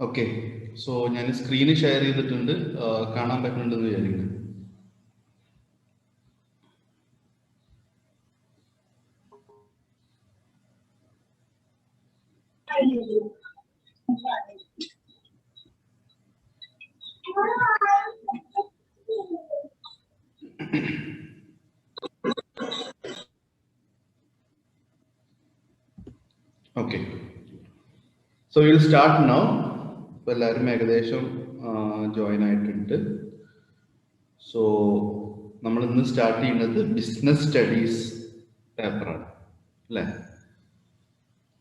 Okay, so ഞാൻ screen share ചെയ്തിട്ടുണ്ട്, കാണാൻ പറ്റുന്നുണ്ടെന്ന് വിചാരിക്കുന്നു. Okay, so will start now. ഇപ്പോൾ എല്ലാവരും ഏകദേശം ജോയിൻ ആയിട്ടുണ്ട്. സോ നമ്മൾ ഇന്ന് സ്റ്റാർട്ട് ചെയ്യുന്നത് ബിസിനസ് സ്റ്റഡീസ് പേപ്പറാണ് അല്ലേ.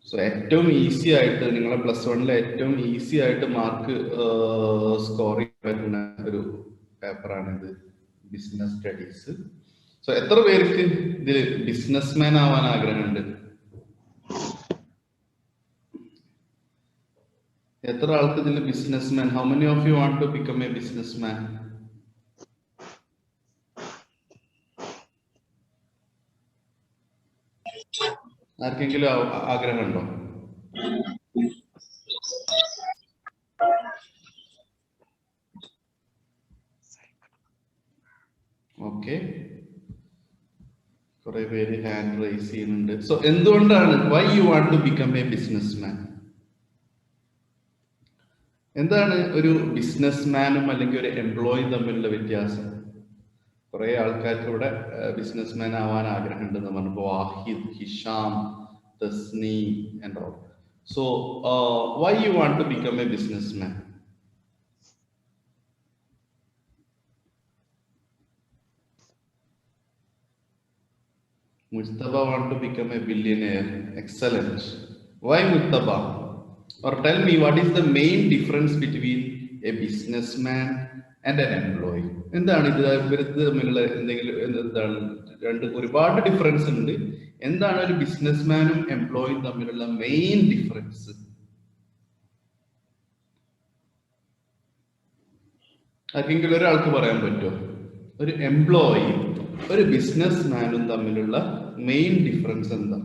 സോ ഏറ്റവും ഈസി ആയിട്ട് നിങ്ങളെ +1 ഏറ്റവും ഈസി ആയിട്ട് മാർക്ക് സ്കോർ ചെയ്യാൻ പറ്റുന്ന ഒരു പേപ്പറാണിത്, ബിസിനസ് സ്റ്റഡീസ്. സോ എത്ര പേർക്ക് ഇതിൽ ബിസിനസ്മാൻ ആവാൻ ആഗ്രഹമുണ്ട്? എത്ര ആൾക്ക് ഇതിൽ businessman? How many of you want to become a businessman? ആർക്കെങ്കിലും ആഗ്രഹമുണ്ടോ? ഓക്കെ, കുറെ പേര് ഹാൻഡ് റൈസ് ചെയ്യുന്നുണ്ട്. സോ എന്തുകൊണ്ടാണ്, why you want to become a businessman? എന്താണ് ഒരു ബിസിനസ്മാനും അല്ലെങ്കിൽ ഒരു എംപ്ലോയി തമ്മിലുള്ള വ്യത്യാസം? കുറെ ആൾക്കാർക്ക് ഇവിടെ ബിസിനസ്മാൻ ആവാൻ ആഗ്രഹമുണ്ടെന്ന് പറഞ്ഞപ്പോൾ Wahid, Hisham, Tasni and all. So why you want to become a businessman? Mujtaba want to become a billionaire. Excellent. Why Mujtaba? Or tell me, what is the main difference between a businessman and an employee? എന്താണ് ഇത് ഇവർക്ക് തമ്മിലുള്ള എന്തെങ്കിലും എന്താണ്? ഒരുപാട് difference ഉണ്ട്. എന്താണ് ഒരു ബിസിനസ്മാനും എംപ്ലോയിയും തമ്മിലുള്ള മെയിൻ ഡിഫറൻസ്? ആർക്കെങ്കിലും ഒരാൾക്ക് പറയാൻ പറ്റുമോ? ഒരു എംപ്ലോയി ഒരു ബിസിനസ്മാനും തമ്മിലുള്ള മെയിൻ ഡിഫറൻസ് എന്താ?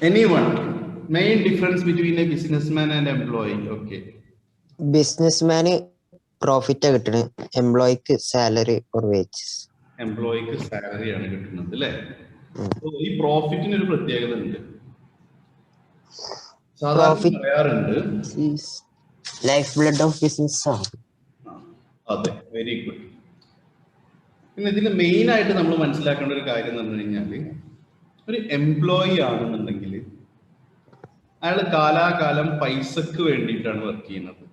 Anyone? Main difference between a businessman and employee? Okay. Businessman profit കിട്ടണ, എംപ്ലോയിക്ക് സാലറി ഓർ വേജസ്. എംപ്ലോയിക്ക് സാലറി ആണ് കിട്ടുന്നത് അല്ലേ? ഈ പ്രോഫിറ്റിന് ഒരു പ്രത്യേകത ഉണ്ട്. സാധാരണ പറയാറുണ്ട് ലൈഫ് ബ്ലഡ് ഓഫ് ബിസിനസ് ആണ്. അതെ, വെരി ഗുഡ്. പിന്നെ ഇതിൽ മെയിൻ ആയിട്ട് നമ്മൾ മനസ്സിലാക്കേണ്ട ഒരു കാര്യം എന്ന് പറഞ്ഞു കഴിഞ്ഞാല്, ഒരു എംപ്ലോയി ആണെന്നുണ്ടെങ്കിൽ അയാൾ കാലാകാലം പൈസക്ക് വേണ്ടിയിട്ടാണ് വർക്ക് ചെയ്യുന്നത്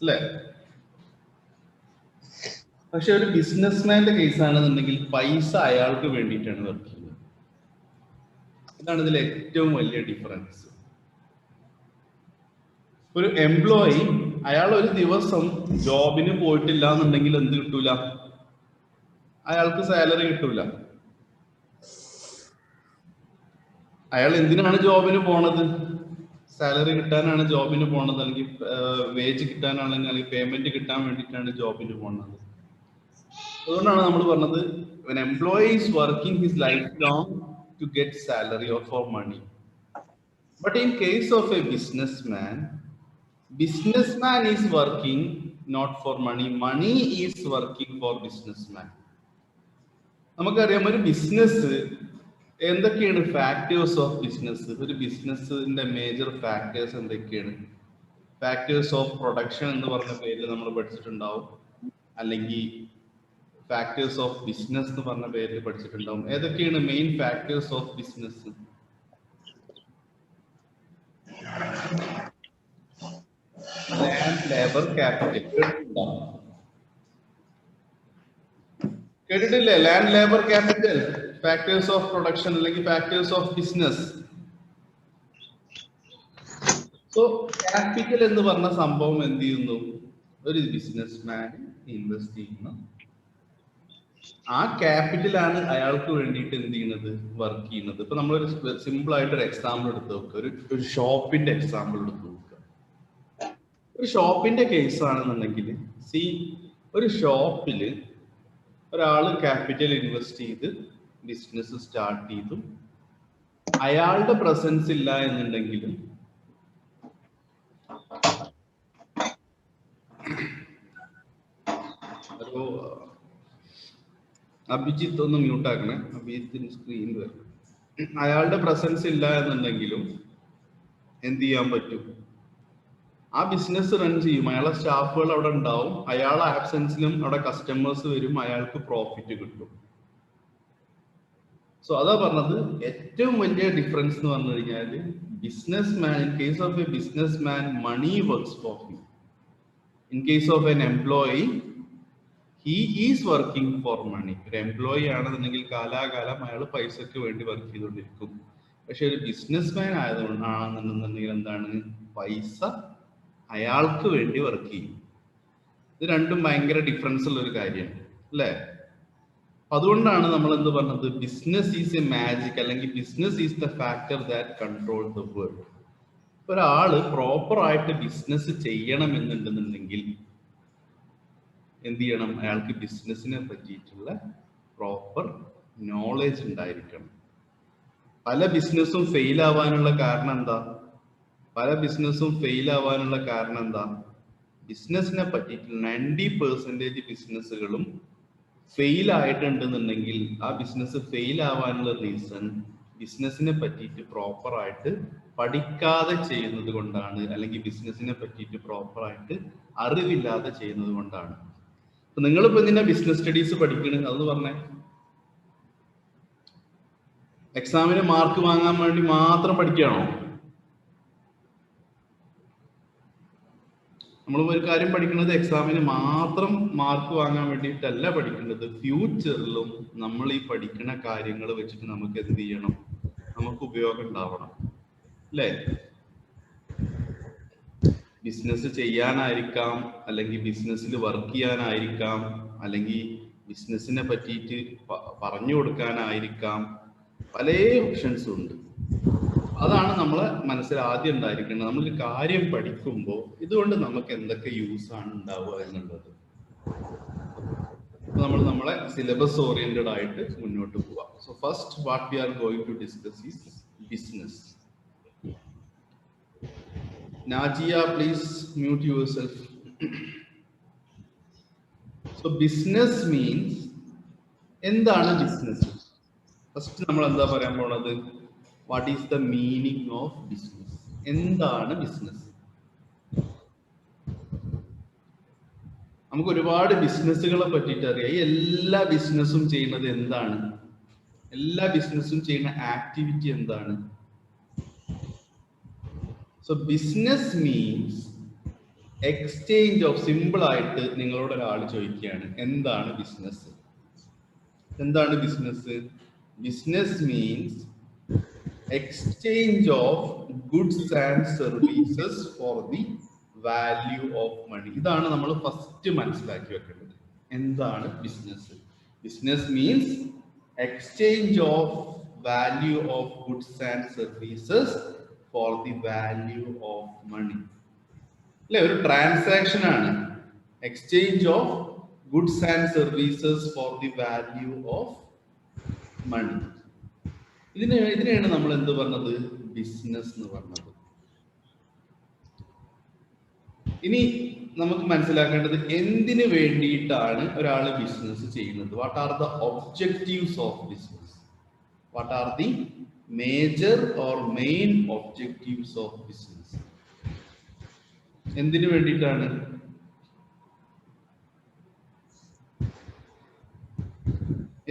അല്ലേ? പക്ഷെ ഒരു ബിസിനസ്മാന്റെ കേസ് ആണെന്നുണ്ടെങ്കിൽ പൈസ അയാൾക്ക് വേണ്ടിയിട്ടാണ് വർക്ക് ചെയ്യുന്നത്. ഇതാണ് ഇതിൽ ഏറ്റവും വലിയ ഡിഫറൻസ്. ഒരു എംപ്ലോയി അയാൾ ഒരു ദിവസം ജോബിന് പോയിട്ടില്ല എന്നുണ്ടെങ്കിൽ എന്ത് കിട്ടൂല? അയാൾക്ക് സാലറി കിട്ടൂല. അയാൾ എന്തിനാണ് ജോബിന് പോണത്? സാലറി കിട്ടാനാണ് ജോബിന് പോണത്, അല്ലെങ്കിൽ വേജ് കിട്ടാനാണെങ്കിൽ അല്ലെങ്കിൽ പേയ്മെന്റ് കിട്ടാൻ വേണ്ടിയിട്ടാണ് ജോബിന് പോണത്. അതുകൊണ്ടാണ് നമ്മൾ പറഞ്ഞത് when employee is working his lifelong to get salary or for money. But in case of a businessman is working not for money, money is working for businessman. നമുക്കറിയാം ഒരു ബിസിനസ് എന്തൊക്കെയാണ് ഫാക്ടേഴ്സ് ഓഫ് ബിസിനസ്. ഒരു ബിസിനസിന്റെ major factors എന്തൊക്കെയാണ്? Factors of production എന്ന് പറഞ്ഞ പേരിൽ നമ്മൾ പഠിച്ചിട്ടുണ്ടാവും, അല്ലെങ്കിൽ ഫാക്ടേഴ്സ് ഓഫ് ബിസിനസ് എന്ന് പറഞ്ഞ പേരിൽ പഠിച്ചിട്ടുണ്ടാവും. ഏതൊക്കെയാണ് main factors of business? Land, labour, capital. കേട്ടിട്ടില്ലേ? Land, labour, capital factors of production അല്ലെങ്കിൽ factors of business. So capital എന്ന് പറഞ്ഞ സംഭവം എന്ത് ചെയ്യുന്നു? ഒരു ബിസിനസ്മാൻ ഇൻവെസ്റ്റ് ചെയ്യുന്നു. ആ ക്യാപിറ്റലാണ് അയാൾക്ക് വേണ്ടിയിട്ട് എന്ത് ചെയ്യുന്നത്? വർക്ക് ചെയ്യുന്നത്. ഇപ്പൊ നമ്മളൊരു സിമ്പിൾ ആയിട്ട് ഒരു എക്സാമ്പിൾ എടുത്ത് നോക്കുക. ഒരു ഷോപ്പിന്റെ എക്സാമ്പിൾ എടുത്ത് നോക്കുക. ഒരു ഷോപ്പിന്റെ കേസ് ആണെന്നുണ്ടെങ്കിൽ ഒരു ഷോപ്പില് ഒരാള് ക്യാപിറ്റൽ ഇൻവെസ്റ്റ് ചെയ്ത് ബിസിനസ് സ്റ്റാർട്ട് ചെയ്തു. അയാളുടെ പ്രസൻസ് ഇല്ല എന്നുണ്ടെങ്കിലും ഒരു അഭിജിത്ത് ഒന്ന് മ്യൂട്ട് ആക്കണേ, അഭിജിത്തിന് സ്ക്രീനിൽ വരണം. അയാളുടെ പ്രസൻസ് ഇല്ല എന്നുണ്ടെങ്കിലും എന്ത് ചെയ്യാൻ പറ്റും? ആ ബിസിനസ് റൺ ചെയ്യും. അയാളെ സ്റ്റാഫുകൾ അവിടെ ഉണ്ടാവും. അയാളെ ആബ്സെൻസിലും അവിടെ കസ്റ്റമേഴ്സ് വരും, അയാൾക്ക് പ്രോഫിറ്റ് കിട്ടും. സോ അതാ പറഞ്ഞത് ഏറ്റവും വലിയ ഡിഫറൻസ് എന്ന് പറഞ്ഞു കഴിഞ്ഞാൽ businessman, in case of a businessman money works for him. In case of an employee he is working for money. ഒരു എംപ്ലോയി ആണെന്നുണ്ടെങ്കിൽ കാലാകാലം അയാൾ പൈസക്ക് വേണ്ടി വർക്ക് ചെയ്തുകൊണ്ടിരിക്കും. പക്ഷെ ഒരു ബിസിനസ്മാൻ ആണെന്നുണ്ടെന്നുണ്ടെങ്കിൽ എന്താണ്? പൈസ അയാൾക്ക് വേണ്ടി വർക്ക് ചെയ്യും. ഇത് രണ്ടും ഭയങ്കര ഡിഫറൻസ് ഉള്ള ഒരു കാര്യമാണ് അല്ലേ? അതുകൊണ്ടാണ് നമ്മൾ എന്ത് പറഞ്ഞത്? ബിസിനസ് ഈസ് എ മാജിക്, അല്ലെങ്കിൽ business is the factor that control the world. ഒരാള് പ്രോപ്പർ ആയിട്ട് ബിസിനസ് ചെയ്യണം എന്നുണ്ടെന്നുണ്ടെങ്കിൽ എന്ത് ചെയ്യണം? അയാൾക്ക് ബിസിനസിനെ പറ്റിയിട്ടുള്ള പ്രോപ്പർ നോളേജ് ഉണ്ടായിരിക്കണം. പല ബിസിനസ്സും ഫെയിൽ ആവാനുള്ള കാരണം എന്താ? ബിസിനസിനെ പറ്റിയിട്ട് 90% ബിസിനസ്സുകളും ഫെയിൽ ആയിട്ടുണ്ടെന്നുണ്ടെങ്കിൽ ആ ബിസിനസ് ഫെയിൽ ആവാനുള്ള റീസൺ ബിസിനസിനെ പറ്റിയിട്ട് പ്രോപ്പർ ആയിട്ട് പഠിക്കാതെ ചെയ്യുന്നത് കൊണ്ടാണ്, അല്ലെങ്കിൽ ബിസിനസിനെ പറ്റിയിട്ട് പ്രോപ്പർ ആയിട്ട് അറിവില്ലാതെ ചെയ്യുന്നത് കൊണ്ടാണ്. അപ്പൊ നിങ്ങളിപ്പോ എന്തിനാ ബിസിനസ് സ്റ്റഡീസ് പഠിക്കണത്? അതെന്ന് പറഞ്ഞേ. എക്സാമിന് മാർക്ക് വാങ്ങാൻ വേണ്ടി മാത്രം പഠിക്കുകയാണോ? നമ്മൾ ഒരു കാര്യം പഠിക്കുന്നത് എക്സാമിന് മാത്രം മാർക്ക് വാങ്ങാൻ വേണ്ടിയിട്ടല്ല പഠിക്കുന്നത്. ഫ്യൂച്ചറിലും നമ്മൾ ഈ പഠിക്കുന്ന കാര്യങ്ങൾ വെച്ചിട്ട് നമുക്ക് എന്ത് ചെയ്യണം? നമുക്ക് ഉപയോഗം ഉണ്ടാവണം അല്ലേ? ബിസിനസ് ചെയ്യാനായിരിക്കാം, അല്ലെങ്കിൽ ബിസിനസ്സിൽ വർക്ക് ചെയ്യാനായിരിക്കാം, അല്ലെങ്കിൽ ബിസിനസ്സിനെ പറ്റിയിട്ട് പറഞ്ഞു കൊടുക്കാനായിരിക്കാം. പല ഓപ്ഷൻസും ഉണ്ട്. അതാണ് നമ്മളെ മനസ്സിൽ ആദ്യം ഉണ്ടായിരിക്കുന്നത്. നമ്മളൊരു കാര്യം പഠിക്കുമ്പോൾ ഇതുകൊണ്ട് നമുക്ക് എന്തൊക്കെ യൂസ് ആണ് ഉണ്ടാവുക എന്നുള്ളത്. നമ്മൾ നമ്മളെ സിലബസ് ഓറിയന്റഡ് ആയിട്ട് മുന്നോട്ട് പോവാം. So first what we are going to discuss is business. Najia, please mute yourself. So business means എന്താണ് ബിസിനസ്? ഫസ്റ്റ് നമ്മൾ എന്താ പറയാൻ പോണത്? What is the meaning of business? എന്താണ് ബിസിനസ്? നമുക്ക് ഒരുപാട് ബിസിനസ്സുകളെ പറ്റിയിട്ട് അറിയാം. ഈ എല്ലാ ബിസിനസ്സും ചെയ്യുന്നത് എന്താണ്? എല്ലാ ബിസിനസ്സും ചെയ്യുന്ന ആക്ടിവിറ്റി എന്താണ്? So business means exchange of, simple ആയിട്ട് നിങ്ങളോട് ഒരാൾ ചോദിക്കുകയാണ് എന്താണ് ബിസിനസ്? എന്താണ് business? Business means exchange of goods and services for the value of money. ഇതാണ് നമ്മൾ ഫസ്റ്റ് മനസ്സിലാക്കി വെക്കേണ്ടത്. എന്താണ് business? Business means exchange of value of goods and services for the value of money. അല്ലെ, ഒരു ട്രാൻസാക്ഷൻ ആണ് exchange of goods and services for the value of money. ഇതിനെയാണ് നമ്മൾ എന്ത് പറഞ്ഞത്? ബിസിനസ് എന്ന് പറഞ്ഞത്. ഇനി നമുക്ക് മനസ്സിലാക്കേണ്ടത് എന്തിനു വേണ്ടിയിട്ടാണ് ഒരാൾ ബിസിനസ് ചെയ്യുന്നത്? What are the objectives of business? What are the major or main objectives of business? എന്തിനു വേണ്ടിയിട്ടാണ്?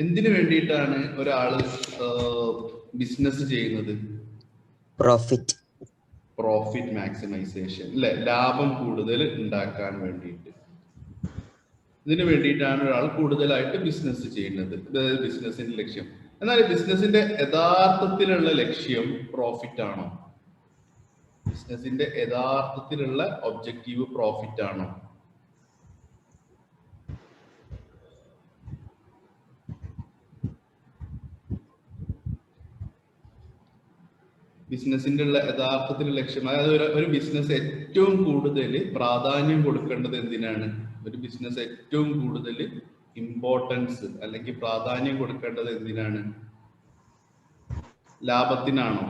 എന്തിനു വേണ്ടിയിട്ടാണ് ഒരാള് ബിസിനസ് ചെയ്യുന്നത്? പ്രോഫിറ്റ്. പ്രോഫിറ്റ് മാക്സിമൈസേഷൻ, അല്ലെ, ലാഭം കൂടുതൽ ഉണ്ടാക്കാൻ വേണ്ടിയിട്ട്. ഇതിനു വേണ്ടിയിട്ടാണ് ഒരാൾ കൂടുതലായിട്ട് ബിസിനസ് ചെയ്യുന്നത്. അതായത് ബിസിനസിന്റെ ലക്ഷ്യം. എന്നാൽ ബിസിനസിന്റെ യഥാർത്ഥത്തിലുള്ള ലക്ഷ്യം പ്രോഫിറ്റ് ആണോ? ബിസിനസിന്റെ യഥാർത്ഥത്തിലുള്ള ഒബ്ജക്റ്റീവ് പ്രോഫിറ്റ് ആണോ? ബിസിനസിന്റെ ഉള്ള യഥാർത്ഥത്തിലുള്ള ലക്ഷ്യം, അതായത് ഒരു ബിസിനസ് ഏറ്റവും കൂടുതൽ പ്രാധാന്യം കൊടുക്കേണ്ടത് എന്തിനാണ്? ഒരു ബിസിനസ് ഏറ്റവും കൂടുതൽ ഇമ്പോർട്ടൻസ് അല്ലെങ്കിൽ പ്രാധാന്യം കൊടുക്കേണ്ടത് എന്തിനാണ്? ലാഭത്തിനാണോ?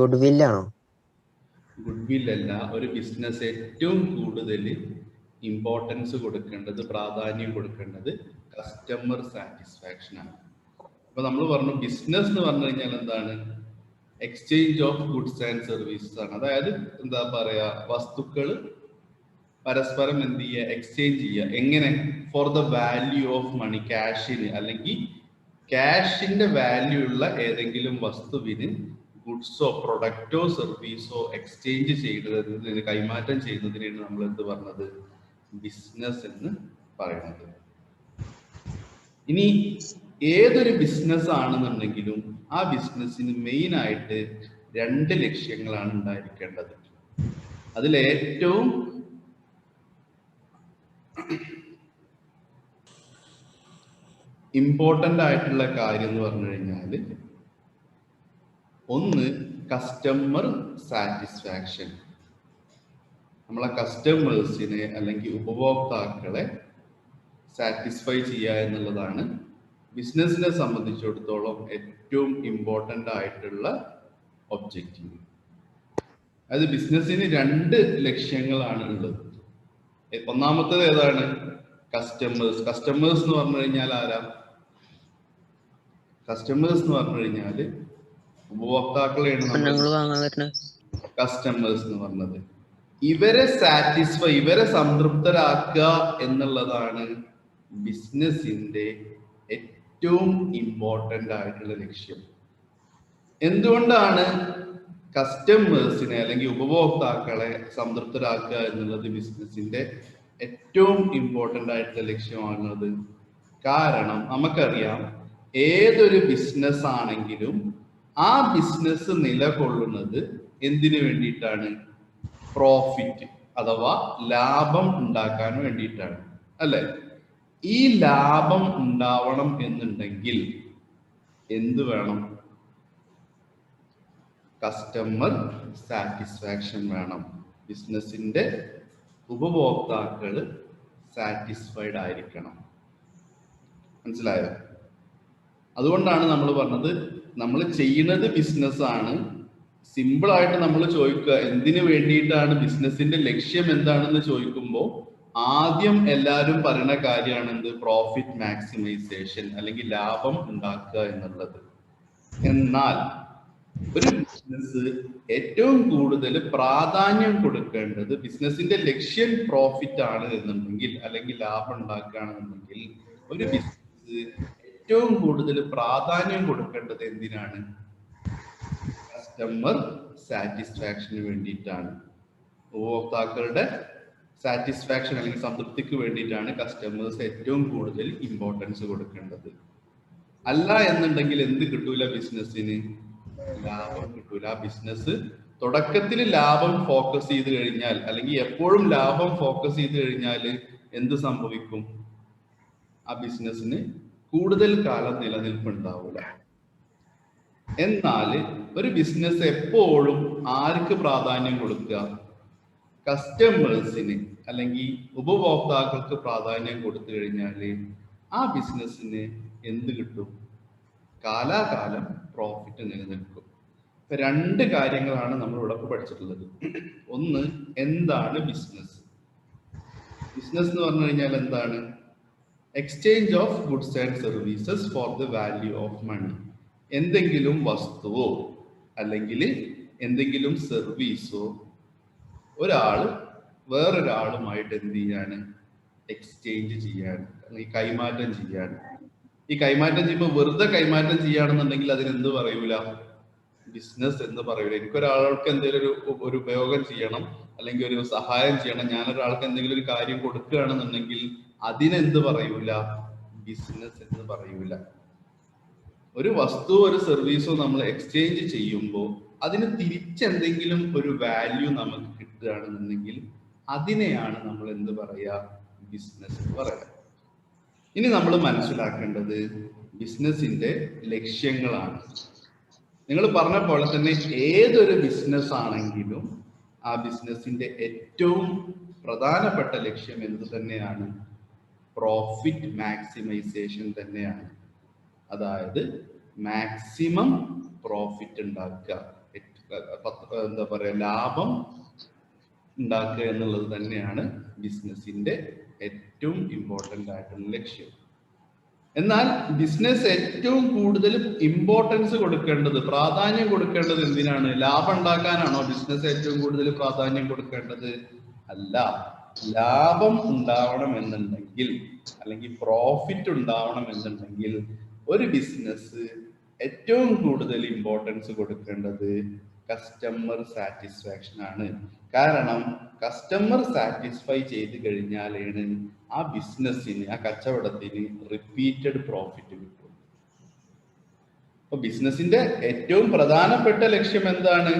ഗുഡ്വില്ലാണോ? ഗുഡ്വിൽ അല്ല. ഒരു ബിസിനസ് ഏറ്റവും കൂടുതൽ ഇമ്പോർട്ടൻസ് കൊടുക്കേണ്ടത്, പ്രാധാന്യം കൊടുക്കേണ്ടത് കസ്റ്റമർ സാറ്റിസ്ഫാക്ഷൻ ആണ്. അപ്പൊ നമ്മൾ പറഞ്ഞു ബിസിനസ് എന്ന് പറഞ്ഞു കഴിഞ്ഞാൽ എന്താണ്? Exchange of goods and services ആണ്. അതായത് എന്താ പറയാ, വസ്തുക്കൾ പരസ്പരം എന്ത് ചെയ്യുക? എക്സ്ചേഞ്ച് ചെയ്യുക. എങ്ങനെ? For the value of money, ക്യാഷിന് അല്ലെങ്കിൽ ക്യാഷിന്റെ വാല്യൂ ഉള്ള ഏതെങ്കിലും വസ്തുവിന് ഗുഡ്സോ പ്രൊഡക്റ്റോ സർവീസോ എക്സ്ചേഞ്ച് ചെയ്യുന്നതിന്, കൈമാറ്റം ചെയ്യുന്നതിനാണ് നമ്മൾ എന്ത് പറഞ്ഞത്? ബിസിനസ് എന്ന് പറയുന്നത്. ഇനി ഏതൊരു ബിസിനസ് ആണെന്നുണ്ടെങ്കിലും ആ ബിസിനസ്സിന് മെയിൻ ആയിട്ട് 2 ലക്ഷ്യങ്ങളാണ് ഉണ്ടായിരിക്കേണ്ടത്. അതിലേറ്റവും ഇമ്പോർട്ടൻ്റ് ആയിട്ടുള്ള കാര്യം എന്ന് പറഞ്ഞു കഴിഞ്ഞാൽ, ഒന്ന് കസ്റ്റമർ സാറ്റിസ്ഫാക്ഷൻ. നമ്മളെ കസ്റ്റമേഴ്സിനെ അല്ലെങ്കിൽ ഉപഭോക്താക്കളെ സാറ്റിസ്ഫൈ ചെയ്യുക എന്നുള്ളതാണ് ബിസിനസിനെ സംബന്ധിച്ചിടത്തോളം ഏറ്റവും ഇമ്പോർട്ടൻ്റ് ആയിട്ടുള്ള ഒബ്ജക്റ്റീവ്. അതായത് ബിസിനസ്സിന് 2 ലക്ഷ്യങ്ങളാണ് ഉള്ളത്. ഒന്നാമത്തേത് ഏതാണ്? കസ്റ്റമേഴ്സ്. കസ്റ്റമേഴ്സ് എന്ന് പറഞ്ഞു കഴിഞ്ഞാൽ ആരാ? കസ്റ്റമേഴ്സ് എന്ന് പറഞ്ഞു കഴിഞ്ഞാൽ ഉപഭോക്താക്കളെയാണ് കസ്റ്റമേഴ്സ് എന്ന് പറഞ്ഞത്. ഇവരെ സാറ്റിസ്ഫൈ, ഇവരെ സംതൃപ്തരാക്കുക എന്നുള്ളതാണ് ബിസിനസിന്റെ ഏറ്റവും ഇമ്പോർട്ടൻ്റ് ആയിട്ടുള്ള ലക്ഷ്യം. എന്തുകൊണ്ടാണ് കസ്റ്റമേഴ്സിനെ അല്ലെങ്കിൽ ഉപഭോക്താക്കളെ സംതൃപ്തരാക്കുക എന്നുള്ളത് ബിസിനസിന്റെ ഏറ്റവും ഇമ്പോർട്ടൻ്റ് ആയിട്ടുള്ള ലക്ഷ്യമാകുന്നത്? കാരണം നമുക്കറിയാം, ഏതൊരു ബിസിനസ് ആണെങ്കിലും ആ ബിസിനസ് നിലകൊള്ളുന്നത് എന്തിനു വേണ്ടിയിട്ടാണ്? പ്രോഫിറ്റ് അഥവാ ലാഭം ഉണ്ടാക്കാൻ വേണ്ടിയിട്ടാണ്, അല്ലെ? ഈ ലാഭം ഉണ്ടാവണം എന്നുണ്ടെങ്കിൽ എന്ത് വേണം? കസ്റ്റമർ സാറ്റിസ്ഫാക്ഷൻ വേണം. ബിസിനസിന്റെ ഉപഭോക്താക്കൾ സാറ്റിസ്ഫൈഡ് ആയിരിക്കണം. മനസ്സിലായോ? അതുകൊണ്ടാണ് നമ്മൾ പറഞ്ഞത് നമ്മൾ ചെയ്യുന്നത് ബിസിനസ് ആണ്. സിമ്പിൾ ആയിട്ട് നമ്മൾ ചോദിക്കുക എന്തിനു വേണ്ടിയിട്ടാണ്, ബിസിനസിന്റെ ലക്ഷ്യം എന്താണെന്ന് ചോദിക്കുമ്പോൾ ആദ്യം എല്ലാവരും പറയുന്ന കാര്യമാണ് എന്ത്? പ്രോഫിറ്റ് മാക്സിമൈസേഷൻ അല്ലെങ്കിൽ ലാഭം ഉണ്ടാക്കുക എന്നുള്ളത്. എന്നാൽ ഒരു ബിസിനസ് ഏറ്റവും കൂടുതൽ പ്രാധാന്യം കൊടുക്കേണ്ടത്, ബിസിനസിന്റെ ലക്ഷ്യം പ്രോഫിറ്റ് ആണ് എന്നുണ്ടെങ്കിൽ അല്ലെങ്കിൽ ലാഭം ഉണ്ടാക്കുകയാണെന്നുണ്ടെങ്കിൽ ഒരു ബിസിനസ് ഏറ്റവും കൂടുതൽ പ്രാധാന്യം കൊടുക്കേണ്ടത് എന്തിനാണ്? കസ്റ്റമർ സാറ്റിസ്ഫാക്ഷന് വേണ്ടിയിട്ടാണ്. ഉപഭോക്താക്കളുടെ സാറ്റിസ്ഫാക്ഷൻ അല്ലെങ്കിൽ സംതൃപ്തിക്ക് വേണ്ടിയിട്ടാണ് കസ്റ്റമേഴ്സ് ഏറ്റവും കൂടുതൽ ഇമ്പോർട്ടൻസ് കൊടുക്കേണ്ടത്. അല്ല എന്നുണ്ടെങ്കിൽ എന്ത് കിട്ടൂല ബിസിനസ്സിന്? ലാഭം കിട്ടൂല. ആ ബിസിനസ് തുടക്കത്തിൽ ലാഭം ഫോക്കസ് ചെയ്ത് കഴിഞ്ഞാൽ, അല്ലെങ്കിൽ എപ്പോഴും ലാഭം ഫോക്കസ് ചെയ്ത് കഴിഞ്ഞാൽ എന്ത് സംഭവിക്കും? ആ ബിസിനസ്സിന് കൂടുതൽ കാലം നിലനിൽപ്പുണ്ടാവില്ല. എന്നാൽ ഒരു ബിസിനസ് എപ്പോഴും ആർക്ക് പ്രാധാന്യം കൊടുക്കുക? കസ്റ്റമേഴ്സിന് അല്ലെങ്കിൽ ഉപഭോക്താക്കൾക്ക് പ്രാധാന്യം കൊടുത്തു കഴിഞ്ഞാൽ ആ ബിസിനസ്സിന് എന്ത് കിട്ടും? കാലാകാലം പ്രോഫിറ്റ് നിലനിൽക്കും. രണ്ട് കാര്യങ്ങളാണ് നമ്മൾ ഇവിടെ പഠിച്ചിട്ടുള്ളത്. ഒന്ന്, എന്താണ് ബിസിനസ്? ബിസിനസ് എന്ന് പറഞ്ഞു കഴിഞ്ഞാൽ എന്താണ്? Exchange of goods and services for the value of money. എന്തെങ്കിലും വസ്തുവോ അല്ലെങ്കിൽ എന്തെങ്കിലും സർവീസോ ഒരാൾ വേറൊരാളുമായിട്ട് എന്ത് ചെയ്യാണ്? എക്സ്ചേഞ്ച് ചെയ്യാണ്, അല്ലെങ്കിൽ കൈമാറ്റം ചെയ്യാണ്. ഈ കൈമാറ്റം ചെയ്യുമ്പോൾ വെറുതെ കൈമാറ്റം ചെയ്യുകയാണെന്നുണ്ടെങ്കിൽ അതിനെന്ത് പറയൂല? ബിസിനസ് എന്ന് പറയൂല. എനിക്കൊരാൾക്ക് എന്തെങ്കിലും ഒരു ഉപയോഗം ചെയ്യണം, അല്ലെങ്കിൽ ഒരു സഹായം ചെയ്യണം, ഞാനൊരാൾക്ക് എന്തെങ്കിലും ഒരു കാര്യം കൊടുക്കുകയാണെന്നുണ്ടെങ്കിൽ അതിനെന്ത് പറയൂല? ബിസിനസ് എന്ന് പറയൂല. ഒരു വസ്തുവോ ഒരു സർവീസോ നമ്മൾ എക്സ്ചേഞ്ച് ചെയ്യുമ്പോൾ അതിന് തിരിച്ചെന്തെങ്കിലും ഒരു വാല്യൂ നമുക്ക് കിട്ടുകയാണെന്നുണ്ടെങ്കിൽ അതിനെയാണ് നമ്മൾ എന്ത് പറയാ? ബിസിനസ് എന്ന് പറയാ. ഇനി നമ്മൾ മനസ്സിലാക്കേണ്ടത് ബിസിനസിന്റെ ലക്ഷ്യങ്ങളാണ്. നിങ്ങൾ പറഞ്ഞ പോലെ തന്നെ ഏതൊരു ബിസിനസ് ആണെങ്കിലും ആ ബിസിനസിന്റെ ഏറ്റവും പ്രധാനപ്പെട്ട ലക്ഷ്യം എന്ത് തന്നെയാണ്? പ്രോഫിറ്റ് മാക്സിമൈസേഷൻ തന്നെയാണ്. അതായത് മാക്സിമം പ്രോഫിറ്റ് ഉണ്ടാക്കുക, എന്താ പറയാ, ലാഭം ഉണ്ടാക്കുക എന്നുള്ളത് തന്നെയാണ് ബിസിനസിന്റെ ഏറ്റവും ഇമ്പോർട്ടൻ്റ് ആയിട്ടുള്ള ലക്ഷ്യം. എന്നാൽ ബിസിനസ് ഏറ്റവും കൂടുതൽ ഇമ്പോർട്ടൻസ് കൊടുക്കേണ്ടത്, പ്രാധാന്യം കൊടുക്കേണ്ടത് എന്തിനാണ്? ലാഭം ഉണ്ടാക്കാനാണോ ബിസിനസ് ഏറ്റവും കൂടുതൽ പ്രാധാന്യം കൊടുക്കേണ്ടത്? അല്ല. ലാഭം ഉണ്ടാവണം എന്നുണ്ടെങ്കിൽ, അല്ലെങ്കിൽ പ്രോഫിറ്റ് ഉണ്ടാവണം എന്നുണ്ടെങ്കിൽ ഒരു ബിസിനസ് ഏറ്റവും കൂടുതൽ ഇമ്പോർട്ടൻസ് കൊടുക്കേണ്ടത് കസ്റ്റമർ സാറ്റിസ്ഫാക്ഷൻ ആണ്. കാരണം കസ്റ്റമർ സാറ്റിസ്ഫൈ ചെയ്ത് കഴിഞ്ഞാലാണ് ആ ബിസിനസ്സിന്, ആ കച്ചവടത്തിന് റിപ്പീറ്റഡ് പ്രോഫിറ്റ് കിട്ടും. അപ്പൊ ബിസിനസിന്റെ ഏറ്റവും പ്രധാനപ്പെട്ട ലക്ഷ്യം എന്താണ്?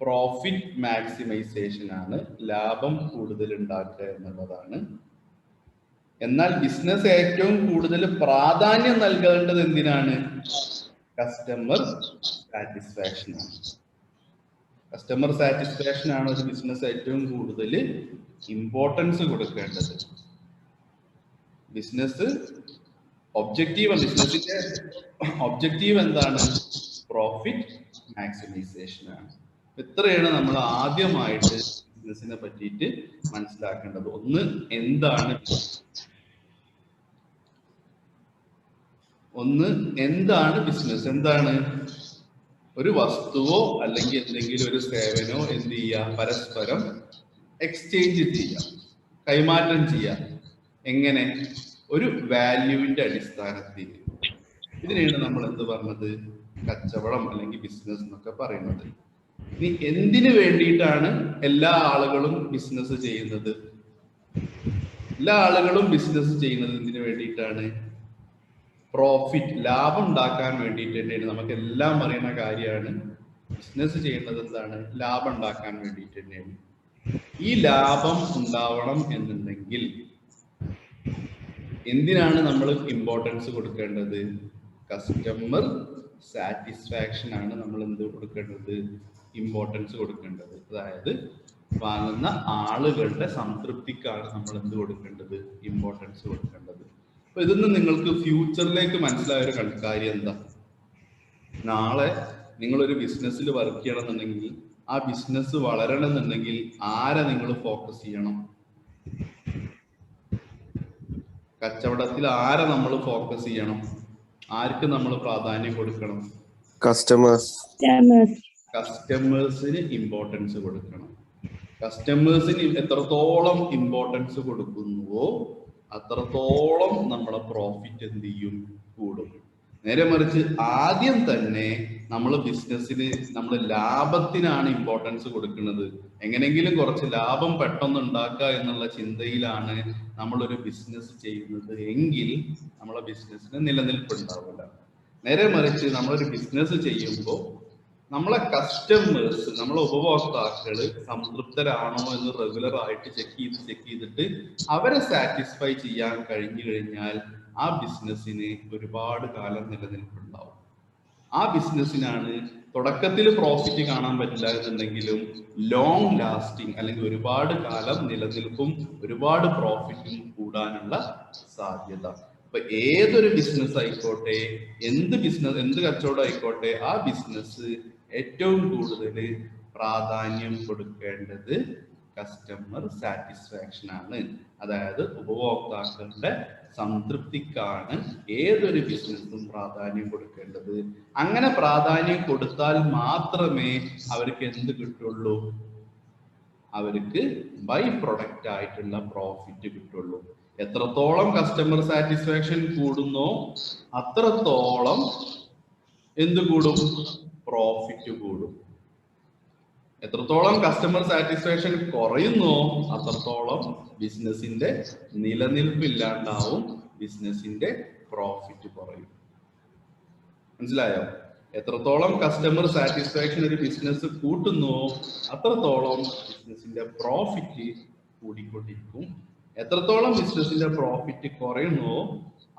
പ്രോഫിറ്റ് മാക്സിമൈസേഷൻ ആണ്, ലാഭം കൂടുതൽ ഉണ്ടാക്കുക എന്നുള്ളതാണ്. എന്നാൽ ബിസിനസ് ഏറ്റവും കൂടുതൽ പ്രാധാന്യം നൽകേണ്ടത് എന്തിനാണ്? കസ്റ്റമർ സാറ്റിസ്ഫാക്ഷൻ ആണ്. കസ്റ്റമർ സാറ്റിസ്ഫാക്ഷൻ ആണ് ഒരു ബിസിനസ് ഏറ്റവും കൂടുതൽ ഇമ്പോർട്ടൻസ് കൊടുക്കേണ്ടത്. ബിസിനസിന്റെ ഒബ്ജക്റ്റീവ് എന്താണ്? പ്രോഫിറ്റ് മാക്സിമൈസേഷൻ ആണ്. ഇത്രയാണ് നമ്മൾ ആദ്യമായിട്ട് ബിസിനസിനെ പറ്റിയിട്ട് മനസ്സിലാക്കേണ്ടത്. ഒന്ന്, എന്താണ് ബിസിനസ്? എന്താണ്? ഒരു വസ്തുവോ അല്ലെങ്കിൽ എന്തെങ്കിലും ഒരു സേവനോ എന്ത് ചെയ്യുക? പരസ്പരം എക്സ്ചേഞ്ച് ചെയ്യാം, കൈമാറ്റം ചെയ്യാം. എങ്ങനെ? ഒരു വാല്യൂവിന്റെ അടിസ്ഥാനത്തിൽ. ഇതിനെയാണ് നമ്മൾ എന്ത് പറഞ്ഞത്? കച്ചവടം അല്ലെങ്കിൽ ബിസിനസ് എന്നൊക്കെ പറയുന്നത്. ഇനി എന്തിനു വേണ്ടിയിട്ടാണ് എല്ലാ ആളുകളും ബിസിനസ് ചെയ്യുന്നത്? എല്ലാ ആളുകളും ബിസിനസ് ചെയ്യുന്നത് എന്തിനു വേണ്ടിയിട്ടാണ്? പ്രോഫിറ്റ്, ലാഭം ഉണ്ടാക്കാൻ വേണ്ടിയിട്ട് തന്നെയാണ്. നമുക്ക് എല്ലാം അറിയുന്ന കാര്യമാണ്. ബിസിനസ് ചെയ്യുന്നത് എന്താണ്? ലാഭം ഉണ്ടാക്കാൻ വേണ്ടിയിട്ട് തന്നെയാണ്. ഈ ലാഭം ഉണ്ടാവണം എന്നുണ്ടെങ്കിൽ എന്തിനാണ് നമ്മൾ ഇമ്പോർട്ടൻസ് കൊടുക്കേണ്ടത്? കസ്റ്റമർ സാറ്റിസ്ഫാക്ഷൻ ആണ് നമ്മൾ എന്ത് കൊടുക്കേണ്ടത്? ഇമ്പോർട്ടൻസ് കൊടുക്കേണ്ടത്. അതായത് വാങ്ങുന്ന ആളുകളുടെ സംതൃപ്തിക്കാണ് നമ്മൾ എന്ത് കൊടുക്കേണ്ടത്? ഇമ്പോർട്ടൻസ് കൊടുക്കേണ്ടത്. അപ്പൊ ഇതൊന്ന് നിങ്ങൾക്ക് ഫ്യൂച്ചറിലേക്ക് മനസ്സിലായ ഒരു കാര്യം എന്താ? നാളെ നിങ്ങളൊരു ബിസിനസ്സിൽ വർക്ക് ചെയ്യണമെന്നുണ്ടെങ്കിൽ, ആ ബിസിനസ് വളരണമെന്നുണ്ടെങ്കിൽ ആരെ നിങ്ങൾ ഫോക്കസ് ചെയ്യണം? കച്ചവടത്തിൽ ആരെ നമ്മൾ ഫോക്കസ് ചെയ്യണം? ആർക്ക് നമ്മൾ പ്രാധാന്യം കൊടുക്കണം? കസ്റ്റമേഴ്സിന് ഇമ്പോർട്ടൻസ് കൊടുക്കണം. കസ്റ്റമേഴ്സിന് എത്രത്തോളം ഇമ്പോർട്ടൻസ് കൊടുക്കുന്നുവോ അത്രത്തോളം നമ്മളെ പ്രോഫിറ്റ് എന്ത് ചെയ്യും? കൂടും. നേരെ മറിച്ച് ആദ്യം തന്നെ നമ്മൾ ബിസിനസ്സിന് നമ്മൾ ലാഭത്തിനാണ് ഇമ്പോർട്ടൻസ് കൊടുക്കുന്നത്, എങ്ങനെങ്കിലും കുറച്ച് ലാഭം പെട്ടെന്ന് ഉണ്ടാക്കുക എന്നുള്ള ചിന്തയിലാണ് നമ്മളൊരു ബിസിനസ് ചെയ്യുന്നത് എങ്കിൽ നമ്മളെ ബിസിനസ്സിന് നിലനിൽപ്പുണ്ടാവില്ല. നേരെ മറിച്ച് നമ്മളൊരു ബിസിനസ് ചെയ്യുമ്പോൾ നമ്മളെ കസ്റ്റമേഴ്സ്, നമ്മളെ ഉപഭോക്താക്കള് സംതൃപ്തരാണോ എന്ന് റെഗുലർ ആയിട്ട് ചെക്ക് ചെയ്തിട്ട് അവരെ സാറ്റിസ്ഫൈ ചെയ്യാൻ കഴിഞ്ഞു കഴിഞ്ഞാൽ ആ ബിസിനസ്സിന് ഒരുപാട് കാലം നിലനിൽപ്പുണ്ടാവും. ആ ബിസിനസ്സിനാണ് തുടക്കത്തിൽ പ്രോഫിറ്റ് കാണാൻ പറ്റില്ല എന്നുണ്ടെങ്കിലും ലോങ് ലാസ്റ്റിംഗ് അല്ലെങ്കിൽ ഒരുപാട് കാലം നിലനിൽപ്പും ഒരുപാട് പ്രോഫിറ്റും കൂടാനുള്ള സാധ്യത. അപ്പൊ ഏതൊരു ബിസിനസ് ആയിക്കോട്ടെ, എന്ത് കച്ചവടം ആയിക്കോട്ടെ, ആ ബിസിനസ് ഏറ്റവും കൂടുതൽ പ്രാധാന്യം കൊടുക്കേണ്ടത് കസ്റ്റമർ സാറ്റിസ്ഫാക്ഷൻ ആണ്. അതായത് ഉപഭോക്താക്കളുടെ സംതൃപ്തിക്കാണ് ഏതൊരു ബിസിനസ്സും പ്രാധാന്യം കൊടുക്കേണ്ടത്. അങ്ങനെ പ്രാധാന്യം കൊടുത്താൽ മാത്രമേ അവർക്ക് എന്ത് കിട്ടുള്ളൂ? അവർക്ക് ബൈ പ്രൊഡക്റ്റ് ആയിട്ടുള്ള പ്രോഫിറ്റ് കിട്ടുള്ളൂ. എത്രത്തോളം കസ്റ്റമർ സാറ്റിസ്ഫാക്ഷൻ കൂടുന്നോ അത്രത്തോളം എന്ത് കൂടും? പ്രോഫിറ്റ് കൂടും. എത്രത്തോളം കസ്റ്റമർ സാറ്റിസ്ഫാക്ഷൻ കുറയുന്നോ അത്രത്തോളം ബിസിനസിന്റെ നിലനിൽപ്പില്ലാണ്ടാവും, ബിസിനസിന്റെ പ്രോഫിറ്റ് കുറയും. മനസ്സിലായോ? എത്രത്തോളം കസ്റ്റമർ സാറ്റിസ്ഫാക്ഷൻ ഒരു ബിസിനസ് കൂട്ടുന്നോ അത്രത്തോളം ബിസിനസിന്റെ പ്രോഫിറ്റ് കൂടിക്കൊണ്ടിരിക്കും. എത്രത്തോളം ബിസിനസിന്റെ പ്രോഫിറ്റ് കുറയുന്നോ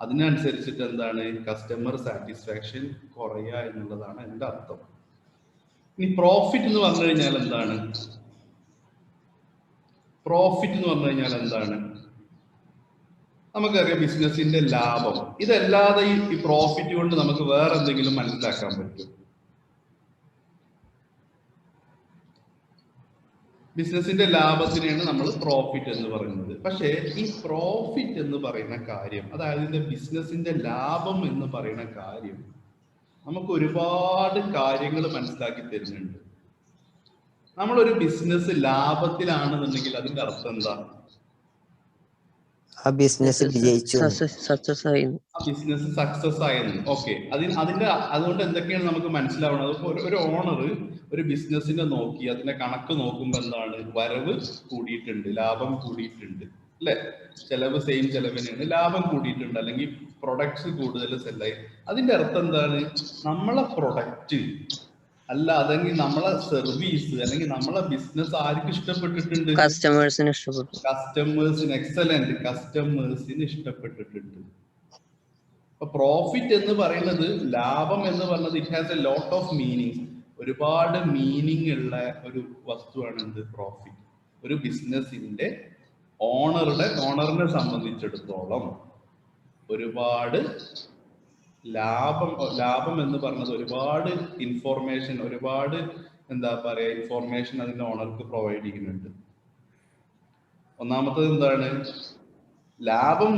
അതിനനുസരിച്ചിട്ട് എന്താണ്? കസ്റ്റമർ സാറ്റിസ്ഫാക്ഷൻ കുറയുക എന്നുള്ളതാണ് എൻ്റെ അർത്ഥം. ഇനി പ്രോഫിറ്റ് എന്ന് പറഞ്ഞു കഴിഞ്ഞാൽ എന്താണ്? പ്രോഫിറ്റ് എന്ന് പറഞ്ഞു കഴിഞ്ഞാൽ എന്താണ്? നമുക്കറിയാം ബിസിനസിന്റെ ലാഭം. ഇതല്ലാതെ ഈ പ്രോഫിറ്റ് കൊണ്ട് നമുക്ക് വേറെ എന്തെങ്കിലും മനസ്സിലാക്കാൻ പറ്റും? ബിസിനസിന്റെ ലാഭത്തിനെയാണ് നമ്മൾ പ്രോഫിറ്റ് എന്ന് പറയുന്നത്. പക്ഷേ ഈ പ്രോഫിറ്റ് എന്ന് പറയുന്ന കാര്യം, അതായത് ബിസിനസിന്റെ ലാഭം എന്ന് പറയുന്ന കാര്യം നമുക്ക് ഒരുപാട് കാര്യങ്ങൾ മനസ്സിലാക്കി തരുന്നുണ്ട്. നമ്മളൊരു ബിസിനസ് ലാഭത്തിലാണെന്നുണ്ടെങ്കിൽ അതിന്റെ അർത്ഥം എന്താ? ആ ബിസിനസ് വിജയിച്ചു, സക്സസ് ആയിരുന്നു. ആ ബിസിനസ് സക്സസ് ആയെന്ന്. ഓക്കെ, അതുകൊണ്ട് എന്തൊക്കെയാണ് നമുക്ക് മനസ്സിലാവുന്നത്? ഒരു ഓണർ ഒരു ബിസിനസിനെ നോക്കി അതിന്റെ കണക്ക് നോക്കുമ്പോൾ എന്താണ്? വരവ് കൂടിയിട്ടുണ്ട്, ലാഭം കൂടിയിട്ടുണ്ട്, അല്ലെ? ചെലവ് സെയിം ചെലവിനാണ്, ലാഭം കൂടിയിട്ടുണ്ട്, അല്ലെങ്കിൽ പ്രൊഡക്ട്സ് കൂടുതൽ സെല്ലായി. അതിന്റെ അർത്ഥം എന്താണ്? നമ്മളെ പ്രൊഡക്റ്റ് അല്ല, അല്ലെങ്കിൽ നമ്മളെ സർവീസ് അല്ലെങ്കിൽ നമ്മളെ ബിസിനസ് ആർക്ക് ഇഷ്ടപ്പെട്ടിട്ടുണ്ട്? കസ്റ്റമേഴ്സിന് ഇഷ്ടപ്പെട്ടു. കസ്റ്റമേഴ്സിന്. എക്സലന്റ്, കസ്റ്റമേഴ്സിന് ഇഷ്ടപ്പെട്ടിട്ടുണ്ട്. അപ്പൊ പ്രോഫിറ്റ് എന്ന് പറയുന്നത്, ലാഭം എന്ന് പറയുന്നത്, it has a lot of meaning. ഒരുപാട് മീനിങ് ഉള്ള ഒരു വസ്തുവാണ് എന്ത്? പ്രോഫിറ്റ്. ഒരു ബിസിനസിന്റെ ഓണറിനെ സംബന്ധിച്ചിടത്തോളം ഒരുപാട് ലാഭം എന്ന് പറഞ്ഞത് ഒരുപാട് ഇൻഫോർമേഷൻ, ഒരുപാട് എന്താ പറയാ ഇൻഫോർമേഷൻ അതിന്റെ ഓണർക്ക് പ്രൊവൈഡ് ചെയ്യുന്നുണ്ട്. ഒന്നാമത്തത് എന്താണ്? ലാഭം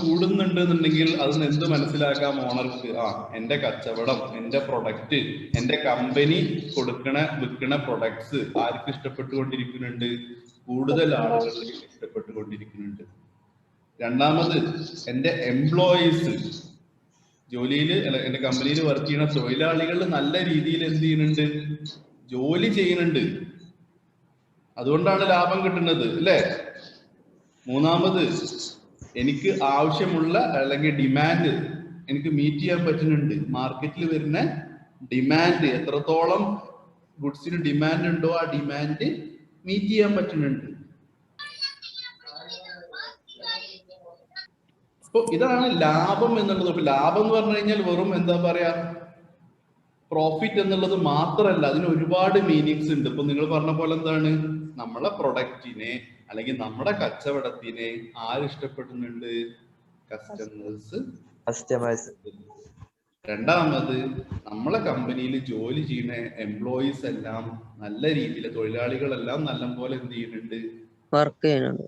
കൂടുന്നുണ്ട് എന്നുണ്ടെങ്കിൽ അതിന് എന്ത് മനസ്സിലാക്കാം ഓണർക്ക്? എന്റെ കച്ചവടം, എന്റെ പ്രൊഡക്റ്റ്, എന്റെ കമ്പനി വിൽക്കണ പ്രൊഡക്ട്സ് ആർക്ക് ഇഷ്ടപ്പെട്ടുകൊണ്ടിരിക്കുന്നുണ്ട്? കൂടുതൽ ആളുകളിലേക്ക് ഇഷ്ടപ്പെട്ടുകൊണ്ടിരിക്കുന്നുണ്ട്. രണ്ടാമത്, എന്റെ എംപ്ലോയീസ്, ജോലിയിൽ എന്റെ കമ്പനിയിൽ വർക്ക് ചെയ്യുന്ന തൊഴിലാളികൾ നല്ല രീതിയിൽ എന്ത് ചെയ്യുന്നുണ്ട്? ജോലി ചെയ്യുന്നുണ്ട്. അതുകൊണ്ടാണ് ലാഭം കിട്ടുന്നത്, അല്ലേ? മൂന്നാമത്, എനിക്ക് ആവശ്യമുള്ള അല്ലെങ്കിൽ ഡിമാൻഡ് എനിക്ക് മീറ്റ് ചെയ്യാൻ പറ്റുന്നുണ്ട്. മാർക്കറ്റിൽ വരുന്ന ഡിമാൻഡ്, എത്രത്തോളം ഗുഡ്സിന് ഡിമാൻഡ് ഉണ്ടോ ആ ഡിമാൻഡ് മീറ്റ് ചെയ്യാൻ പറ്റുന്നുണ്ട്. അപ്പൊ ഇതാണ് ലാഭം എന്നുള്ളത്. അപ്പൊ ലാഭം എന്ന് പറഞ്ഞു കഴിഞ്ഞാൽ വെറും എന്താ പറയാ പ്രോഫിറ്റ് എന്നുള്ളത് മാത്രമല്ല, അതിന് ഒരുപാട് മീനിങ്സ് ഉണ്ട്. ഇപ്പൊ നിങ്ങൾ പറഞ്ഞ പോലെ എന്താണ്? നമ്മളെ പ്രൊഡക്റ്റിനെ അല്ലെങ്കിൽ നമ്മുടെ കച്ചവടത്തിനെ ആര് ഇഷ്ടപ്പെടുന്നുണ്ട്? കസ്റ്റമേഴ്സ്. രണ്ടാമത്, നമ്മളെ കമ്പനിയിൽ ജോലി ചെയ്യുന്ന എംപ്ലോയീസ് എല്ലാം നല്ല രീതിയിൽ, തൊഴിലാളികളെല്ലാം നല്ലപോലെ എന്ത് ചെയ്യുന്നുണ്ട്? വർക്ക് ചെയ്യുന്നുണ്ട്.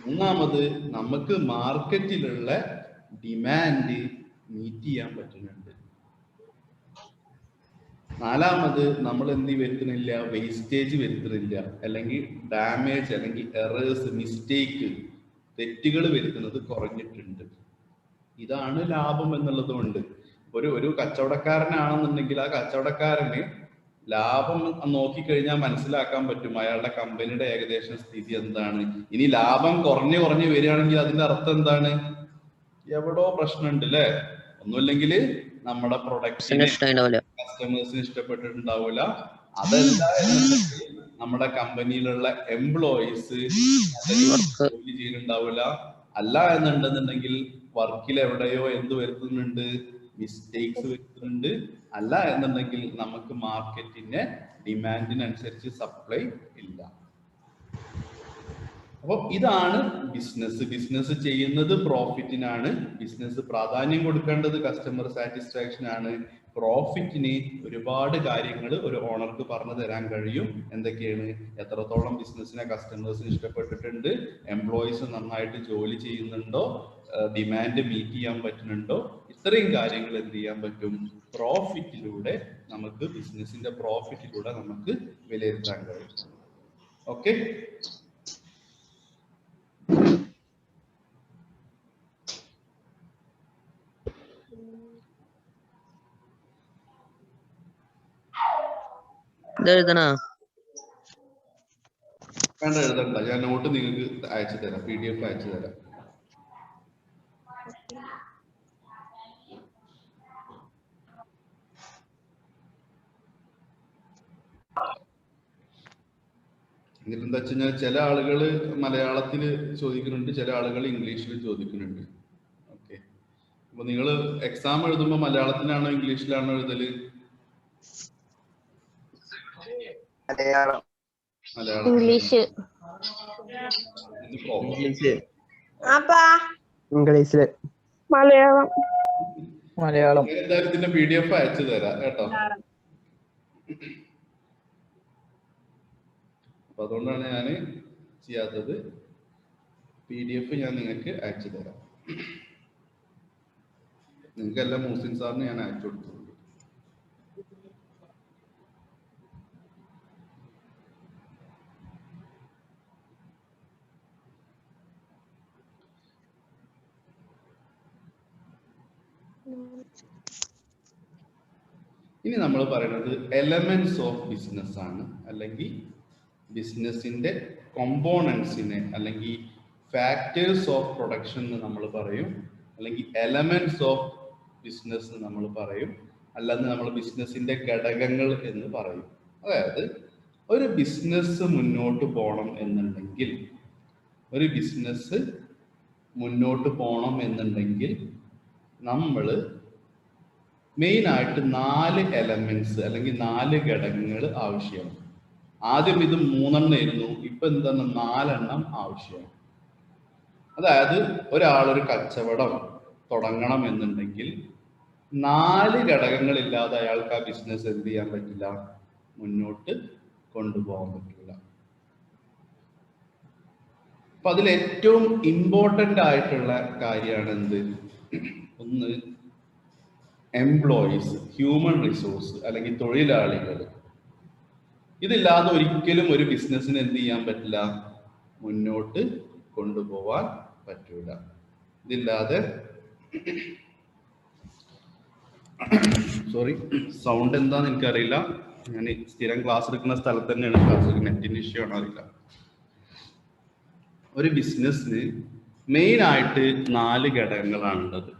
മൂന്നാമത്, നമുക്ക് മാർക്കറ്റിലുള്ള ഡിമാൻഡ് മീറ്റ് ചെയ്യാൻ പറ്റുന്നുണ്ട്. നാലാമത്, നമ്മൾ എന്ത് വരുത്തുന്നില്ല? വേസ്റ്റേജ് വരുത്തുന്നില്ല, അല്ലെങ്കിൽ ഡാമേജ് അല്ലെങ്കിൽ എറേഴ്സ്, മിസ്റ്റേക്ക്, തെറ്റുകൾ വരുത്തുന്നത് കുറഞ്ഞിട്ടുണ്ട്. ഇതാണ് ലാഭം എന്നുള്ളത് കൊണ്ട്. ഒരു കച്ചവടക്കാരനാണെന്നുണ്ടെങ്കിൽ ആ കച്ചവടക്കാരന് ലാഭം നോക്കിക്കഴിഞ്ഞാൽ മനസ്സിലാക്കാൻ പറ്റും അയാളുടെ കമ്പനിയുടെ ഏകദേശം സ്ഥിതി എന്താണ്. ഇനി ലാഭം കുറഞ്ഞു വരികയാണെങ്കിൽ അതിന്റെ അർത്ഥം എന്താണ്? എവിടോ പ്രശ്നമുണ്ട് അല്ലെ? ഒന്നുമില്ലെങ്കിൽ നമ്മുടെ പ്രൊഡക്റ്റിന് കസ്റ്റമേഴ്സിന് ഇഷ്ടപ്പെട്ടിട്ടുണ്ടാവില്ല. അതല്ല നമ്മുടെ കമ്പനിയിലുള്ള എംപ്ലോയീസ് ജോലി ചെയ്യുന്നുണ്ടാവില്ല. അല്ല എന്നുണ്ടെന്നുണ്ടെങ്കിൽ വർക്കിൽ എവിടെയോ എന്ത് വരുത്തുന്നുണ്ട്, മിസ്റ്റേക്സ് വരുത്തുന്നുണ്ട്. അല്ല എന്നുണ്ടെങ്കിൽ നമുക്ക് മാർക്കറ്റിന്റെ ഡിമാൻഡിനനുസരിച്ച് സപ്ലൈ ഇല്ല. അപ്പോൾ ഇതാണ് ബിസിനസ് ചെയ്യുന്നത് പ്രോഫിറ്റിനാണ്. ബിസിനസ് പ്രാധാന്യം കൊടുക്കേണ്ടത് കസ്റ്റമർ സാറ്റിസ്ഫാക്ഷൻ ആണ്. പ്രോഫിറ്റിന് ഒരുപാട് കാര്യങ്ങൾ ഒരു ഓണർക്ക് പറഞ്ഞു തരാൻ കഴിയും. എന്തൊക്കെയാണ്? എത്രത്തോളം ബിസിനസ്സിനെ കസ്റ്റമേഴ്സിന് ഇഷ്ടപ്പെട്ടിട്ടുണ്ട്, എംപ്ലോയീസ് നന്നായിട്ട് ജോലി ചെയ്യുന്നുണ്ടോ, ഡിമാൻഡ് മീറ്റ് ചെയ്യാൻ പറ്റുന്നുണ്ടോ, ഇത്രയും കാര്യങ്ങൾ എന്ത് ചെയ്യാൻ പറ്റും? പ്രോഫിറ്റിലൂടെ നമുക്ക് ബിസിനസിന്റെ പ്രോഫിറ്റിലൂടെ നമുക്ക് വിലയിരുത്താൻ കഴിയും. ഓക്കെ, എഴുതണ വേണ്ട, എഴുതണ്ട. ഞാൻ നോട്ട് നിങ്ങൾക്ക് അയച്ചു തരാം, PDF അയച്ചു തരാം. എന്നിട്ട് എന്താ വെച്ച് കഴിഞ്ഞാൽ ചില ആളുകൾ മലയാളത്തിൽ ചോദിക്കുന്നുണ്ട്, ചില ആളുകൾ ഇംഗ്ലീഷിൽ ചോദിക്കുന്നുണ്ട്. ഓക്കെ, അപ്പൊ നിങ്ങൾ എക്സാം എഴുതുമ്പോൾ മലയാളത്തിലാണോ ഇംഗ്ലീഷിലാണോ എഴുതല്? മലയാളം. ഇംഗ്ലീഷ്. മലയാളം. എന്തായാലും ഇതിന്റെ PDF അയച്ചു തരാം കേട്ടോ. അപ്പൊ അതുകൊണ്ടാണ് ഞാൻ ചെയ്യാത്തത്. PDF ഞാൻ നിങ്ങൾക്ക് അയച്ചു തരാം. നിങ്ങൾക്കെല്ലാം മുഹസിൻ സാറിന് ഞാൻ അയച്ചു കൊടുത്തിട്ടുണ്ട്. ഇനി നമ്മൾ പറയുന്നത് എലമെന്റ്സ് ഓഫ് ബിസിനസ് ആണ്, അല്ലെങ്കിൽ ബിസിനസിന്റെ കോമ്പോണൻസിനെ അല്ലെങ്കിൽ ഫാക്ടേഴ്സ് ഓഫ് പ്രൊഡക്ഷൻ എന്ന് നമ്മൾ പറയും, അല്ലെങ്കിൽ എലമെന്റ്സ് ഓഫ് ബിസിനസ് എന്ന് നമ്മൾ പറയും, അല്ലാതെ നമ്മൾ ബിസിനസിന്റെ ഘടകങ്ങൾ എന്ന് പറയും. അതായത് ഒരു ബിസിനസ് മുന്നോട്ട് പോകണം എന്നുണ്ടെങ്കിൽ, നമ്മൾ മെയിൻ ആയിട്ട് 4 എലമെന്റ്സ് അല്ലെങ്കിൽ 4 ഘടകങ്ങൾ ആവശ്യമാണ്. ആദ്യം ഇത് 3 ആയിരുന്നു, ഇപ്പൊ എന്താണ് 4 ആവശ്യമാണ്. അതായത് ഒരാളൊരു കച്ചവടം തുടങ്ങണം എന്നുണ്ടെങ്കിൽ 4 ഘടകങ്ങളില്ലാതെ അയാൾക്ക് ആ ബിസിനസ് എന്ത് ചെയ്യാൻ പറ്റില്ല, മുന്നോട്ട് കൊണ്ടുപോകാൻ പറ്റില്ല. അപ്പൊ അതിൽ ഏറ്റവും ഇമ്പോർട്ടൻ്റ് ആയിട്ടുള്ള കാര്യമാണ് എന്ത്? ഒന്ന് എംപ്ലോയീസ്, ഹ്യൂമൻ റിസോഴ്സ് അല്ലെങ്കിൽ തൊഴിലാളികൾ. ഇതില്ലാതെ ഒരിക്കലും ഒരു ബിസിനസ്സിന് എന്ത് ചെയ്യാൻ പറ്റില്ല, മുന്നോട്ട് കൊണ്ടുപോവാൻ പറ്റൂല. ഇതില്ലാതെ സോറി, സൗണ്ട് എന്താന്ന് എനിക്കറിയില്ല. ഞാൻ സ്ഥിരം ക്ലാസ് എടുക്കുന്ന സ്ഥലത്ത് തന്നെയാണ് ക്ലാസ് എടുക്കുന്നത്, നെറ്റിന്റെ ഇഷ്യൂ ആണോ അറിയില്ല. ഒരു ബിസിനസ്സിന് മെയിൻ ആയിട്ട് 4 ഘടകങ്ങളാണുള്ളത്.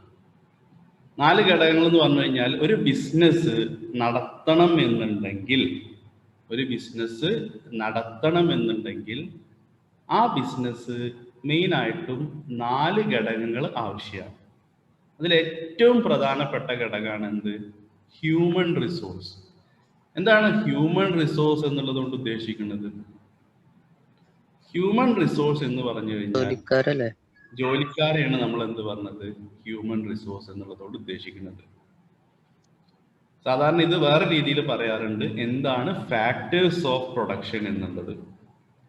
4 ഘടകങ്ങൾ എന്ന് പറഞ്ഞു കഴിഞ്ഞാൽ ഒരു ബിസിനസ് നടത്തണം എന്നുണ്ടെങ്കിൽ ആ ബിസിനസ് മെയിൻ ആയിട്ടും 4 ഘടകങ്ങൾ ആവശ്യമാണ്. അതിൽ ഏറ്റവും പ്രധാനപ്പെട്ട ഘടകമാണ് എന്ത്? Human resource. എന്താണ് ഹ്യൂമൻ റിസോഴ്സ് എന്നുള്ളത് കൊണ്ട് ഉദ്ദേശിക്കുന്നത്? ഹ്യൂമൻ റിസോഴ്സ് എന്ന് പറഞ്ഞു കഴിഞ്ഞാൽ ജോലിക്കാരെയാണ് നമ്മൾ എന്ത് പറഞ്ഞത്, ഹ്യൂമൻ റിസോഴ്സ് എന്നുള്ളതോട് ഉദ്ദേശിക്കുന്നത്. സാധാരണ ഇത് വേറെ രീതിയിൽ പറയാറുണ്ട്. എന്താണ് ഫാക്ടേഴ്സ് ഓഫ് പ്രൊഡക്ഷൻ എന്നുള്ളത്?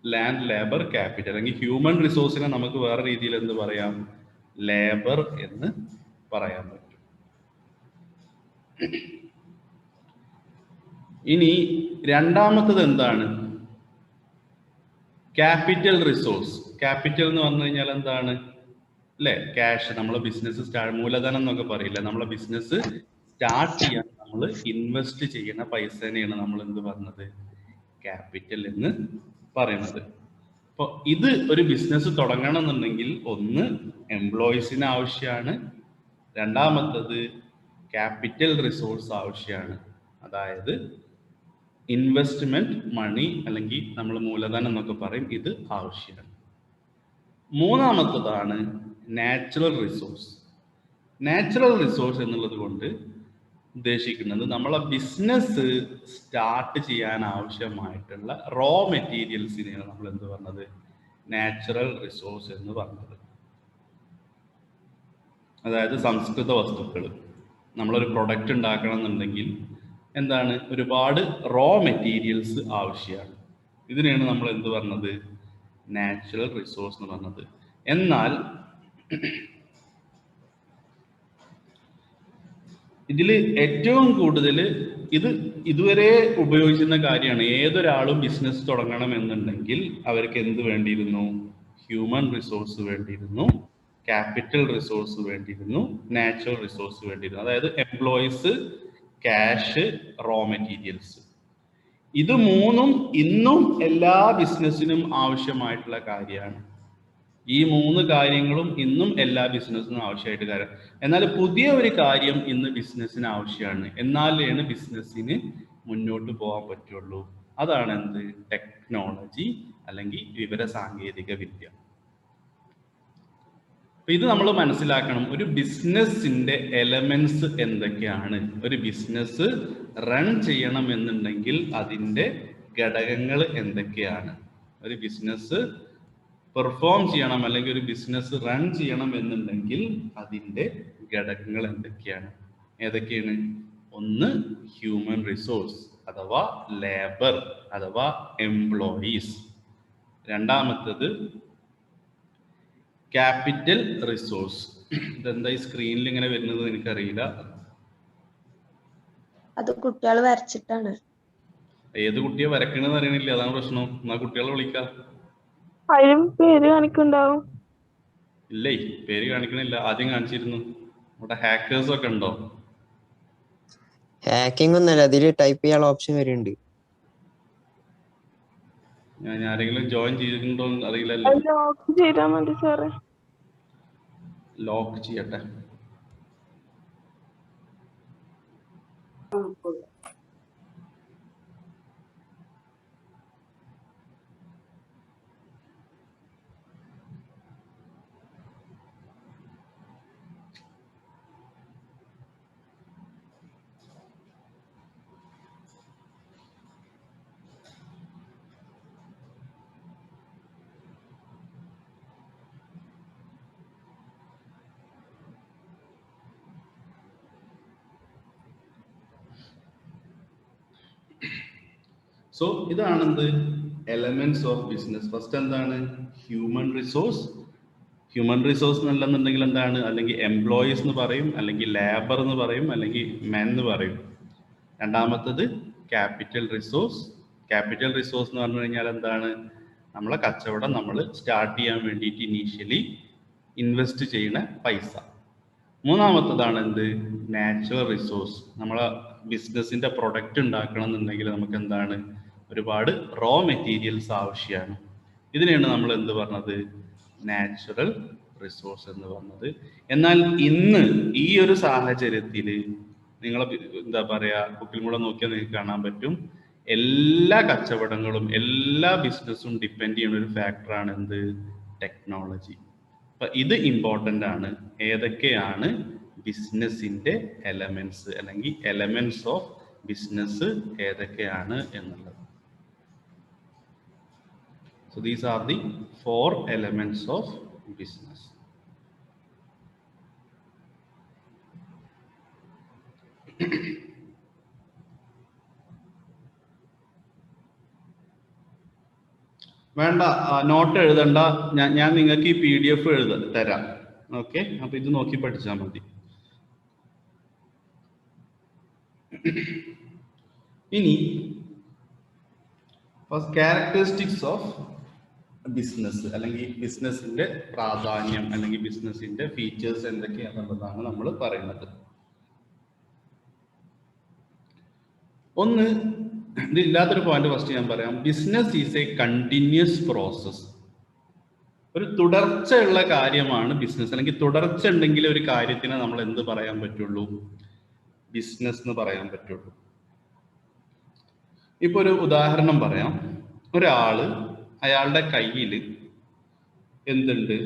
Land, labour, capital. അല്ലെങ്കിൽ ഹ്യൂമൻ റിസോഴ്സിനെ നമുക്ക് വേറെ രീതിയിൽ എന്ത് പറയാം, ലേബർ എന്ന് പറയാൻ പറ്റും. ഇനി രണ്ടാമത്തത് എന്താണ്? Capital resource. ക്യാപിറ്റൽ എന്ന് പറഞ്ഞു കഴിഞ്ഞാൽ എന്താണ്? അല്ലെ, ക്യാഷ്. നമ്മളെ ബിസിനസ് മൂലധനം എന്നൊക്കെ പറയില്ല. നമ്മളെ ബിസിനസ് സ്റ്റാർട്ട് ചെയ്യാൻ നമ്മൾ ഇൻവെസ്റ്റ് ചെയ്യുന്ന പൈസനെയാണ് നമ്മൾ എന്ത് പറഞ്ഞത്, ക്യാപിറ്റൽ എന്ന് പറയുന്നത്. അപ്പോൾ ഇത് ഒരു ബിസിനസ് തുടങ്ങണം എന്നുണ്ടെങ്കിൽ ഒന്ന് എംപ്ലോയീസിന് ആവശ്യമാണ്, രണ്ടാമത്തത് ക്യാപിറ്റൽ റിസോഴ്സ് ആവശ്യമാണ്, അതായത് ഇൻവെസ്റ്റ്മെന്റ് മണി അല്ലെങ്കിൽ നമ്മൾ മൂലധനം എന്നൊക്കെ പറയും, ഇത് ആവശ്യമാണ്. മൂന്നാമത്തതാണ് നാച്ചുറൽ റിസോഴ്സ്. നാച്ചുറൽ റിസോഴ്സ് എന്നുള്ളത് കൊണ്ട് ഉദ്ദേശിക്കുന്നത് നമ്മളെ ബിസിനസ് സ്റ്റാർട്ട് ചെയ്യാൻ ആവശ്യമായിട്ടുള്ള റോ മെറ്റീരിയൽസിനെയാണ് നമ്മൾ എന്ത് പറഞ്ഞത്, നാച്ചുറൽ റിസോഴ്സ് എന്ന് പറഞ്ഞത്. അതായത് സംസ്കൃത വസ്തുക്കൾ. നമ്മളൊരു പ്രൊഡക്റ്റ് ഉണ്ടാക്കണം എന്നുണ്ടെങ്കിൽ എന്താണ്, ഒരുപാട് റോ മെറ്റീരിയൽസ് ആവശ്യമാണ്. ഇതിനെയാണ് നമ്മൾ എന്ത് പറഞ്ഞത്, നാച്ചുറൽ റിസോഴ്സ് എന്ന് പറഞ്ഞത്. എന്നാൽ ഇതിൽ ഏറ്റവും കൂടുതൽ ഇത് ഇതുവരെ ഉപയോഗിച്ചിരുന്ന കാര്യമാണ്. ഏതൊരാളും ബിസിനസ് തുടങ്ങണം എന്നുണ്ടെങ്കിൽ അവർക്ക് എന്ത് വേണ്ടിയിരുന്നു, ഹ്യൂമൻ റിസോഴ്സ് വേണ്ടിയിരുന്നു, ക്യാപിറ്റൽ റിസോഴ്സ് വേണ്ടിയിരുന്നു, നാച്ചുറൽ റിസോഴ്സ് വേണ്ടിയിരുന്നു. അതായത് എംപ്ലോയീസ്, ക്യാഷ്, റോ മെറ്റീരിയൽസ്. ഇത് മൂന്നും ഇന്നും എല്ലാ ബിസിനസ്സിനും ആവശ്യമായിട്ടുള്ള കാര്യമാണ്. ഈ മൂന്ന് കാര്യങ്ങളും ഇന്നും എല്ലാ ബിസിനസ്സിനും ആവശ്യമായിട്ട് കാര്യം. എന്നാൽ പുതിയ ഒരു കാര്യം ഇന്ന് ബിസിനസ്സിന് ആവശ്യമാണ്, എന്നാലാണ് ബിസിനസ്സിന് മുന്നോട്ട് പോകാൻ പറ്റുള്ളൂ. അതാണ് എന്ത്, ടെക്നോളജി അല്ലെങ്കിൽ വിവര സാങ്കേതിക വിദ്യ. അപ്പൊ ഇത് നമ്മൾ മനസ്സിലാക്കണം. ഒരു ബിസിനസ്സിന്റെ എലമെന്റ്സ് എന്തൊക്കെയാണ്, ഒരു ബിസിനസ് റൺ ചെയ്യണം എന്നുണ്ടെങ്കിൽ അതിൻ്റെ ഘടകങ്ങൾ എന്തൊക്കെയാണ്, ഒരു ബിസിനസ് പെർഫോം ചെയ്യണം അല്ലെങ്കിൽ ഒരു ബിസിനസ് റൺ ചെയ്യണം എന്നുണ്ടെങ്കിൽ അതിൻ്റെ ഘടകങ്ങൾ എന്തൊക്കെയാണ്, ഏതൊക്കെയാണ്? ഒന്ന് ഹ്യൂമൻ റിസോഴ്സ് അഥവാ ലേബർ അഥവാ എംപ്ലോയീസ്. രണ്ടാമത്തത് ക്യാപിറ്റൽ റിസോഴ്സ്. ഇതെന്താ ഈ സ്ക്രീനിൽ ഇങ്ങനെ വരുന്നത് എനിക്കറിയില്ല. അത് കുട്ടികൾ വരച്ചിട്ടാണ്. ഏത് കുട്ടിയെ വരക്കണെന്ന് അറിയണില്ല, അതാണ് പ്രശ്നം. എന്നാ കുട്ടികളെ വിളിക്കാം. അതിലും പേര് കാണിക്കുന്നുണ്ടാവും. ഇല്ലേ, പേര് കാണിക്കണില്ല. ആദ്യം കാണിച്ചിരുന്നു. ഇവിടെ ഹാക്കേഴ്സ് ഒക്കെ ഉണ്ടോ? ഹാക്കിംഗ് ഒന്നല്ല, അതില് ടൈപ്പ് ചെയ്യാനുള്ള ഓപ്ഷൻ വരുന്നുണ്ട്. ഞാൻ ആരെങ്കിലും ജോയിൻ ചെയ്തിട്ടുണ്ടോ അറിയില്ലല്ലോ. ലോക്ക് ചെയ്താൽ മതി സാറേ. ലോക്ക് ചെയ്യട്ടെ. സോ ഇതാണെന്ത്, എലമെന്റ്സ് ഓഫ് ബിസിനസ്. ഫസ്റ്റ് എന്താണ്, ഹ്യൂമൻ റിസോഴ്സ്. ഹ്യൂമൻ റിസോഴ്സ് എന്നല്ലെന്നുണ്ടെങ്കിൽ എന്താണ്, അല്ലെങ്കിൽ എംപ്ലോയീസ് എന്ന് പറയും, അല്ലെങ്കിൽ ലേബർ എന്ന് പറയും, അല്ലെങ്കിൽ മെൻ എന്ന് പറയും. രണ്ടാമത്തത് ക്യാപിറ്റൽ റിസോഴ്സ്. ക്യാപിറ്റൽ റിസോഴ്സ് എന്ന് പറഞ്ഞു കഴിഞ്ഞാൽ എന്താണ്, നമ്മളെ കച്ചവടം നമ്മൾ സ്റ്റാർട്ട് ചെയ്യാൻ വേണ്ടിയിട്ട് ഇനീഷ്യലി ഇൻവെസ്റ്റ് ചെയ്യുന്ന പൈസ. മൂന്നാമത്തതാണ് എന്ത്, നാച്ചുറൽ റിസോഴ്സ്. നമ്മളെ ബിസിനസിന്റെ പ്രൊഡക്റ്റ് ഉണ്ടാക്കണം എന്നുണ്ടെങ്കിൽ നമുക്ക് എന്താണ്, ഒരുപാട് റോ മെറ്റീരിയൽസ് ആവശ്യമാണ്. ഇതിനെയാണ് നമ്മൾ എന്ത് പറഞ്ഞത്, നാച്ചുറൽ റിസോഴ്സ് എന്ന് പറഞ്ഞത്. എന്നാൽ ഇന്ന് ഈ ഒരു സാഹചര്യത്തിൽ നിങ്ങളെ എന്താ പറയാ, കുക്കിൽ കൂടെ നോക്കിയാൽ നിങ്ങൾക്ക് കാണാൻ പറ്റും, എല്ലാ കച്ചവടങ്ങളും എല്ലാ ബിസിനസ്സും ഡിപ്പെൻഡ് ചെയ്യുന്ന ഒരു ഫാക്ടറാണ് എന്ത്, ടെക്നോളജി. അപ്പൊ ഇത് ഇമ്പോർട്ടൻ്റ് ആണ്. ഏതൊക്കെയാണ് ബിസിനസിന്റെ എലമെന്റ്സ് അല്ലെങ്കിൽ എലമെന്റ്സ് ഓഫ് ബിസിനസ് ഏതൊക്കെയാണ് എന്നുള്ളത്. So these are the 4 elements of business. വേണ്ട, നോട്ട് എഴുതണ്ട. ഞാൻ നിങ്ങൾക്ക് ഈ PDF തരാം. ഓക്കെ, അപ്പൊ ഇത് നോക്കി പഠിച്ചാൽ മതി. ഇനി ക്യാരക്ടറിസ്റ്റിക്സ് ഓഫ് ബിസിനസ് അല്ലെങ്കിൽ ബിസിനസിന്റെ പ്രാധാന്യം അല്ലെങ്കിൽ ബിസിനസിന്റെ ഫീച്ചേഴ്സ് എന്തൊക്കെയാണെന്നുള്ളതാണ് നമ്മൾ പറയുന്നത്. ഒന്ന് ഇതില്ലാത്തൊരു പോയിന്റ് ഫസ്റ്റ് ഞാൻ പറയാം. Business is A continuous process. ഒരു തുടർച്ചയുള്ള കാര്യമാണ് ബിസിനസ്. അല്ലെങ്കിൽ തുടർച്ച ഉണ്ടെങ്കിൽ ഒരു കാര്യത്തിനെ നമ്മൾ എന്ത് പറയാൻ പറ്റുള്ളൂ? ബിസിനസ് എന്ന് പറയാൻ പറ്റുള്ളൂ. ഇപ്പൊ ഒരു ഉദാഹരണം പറയാം. ഒരാള് അയാളുടെ കയ്യിൽ എന്തുണ്ട്?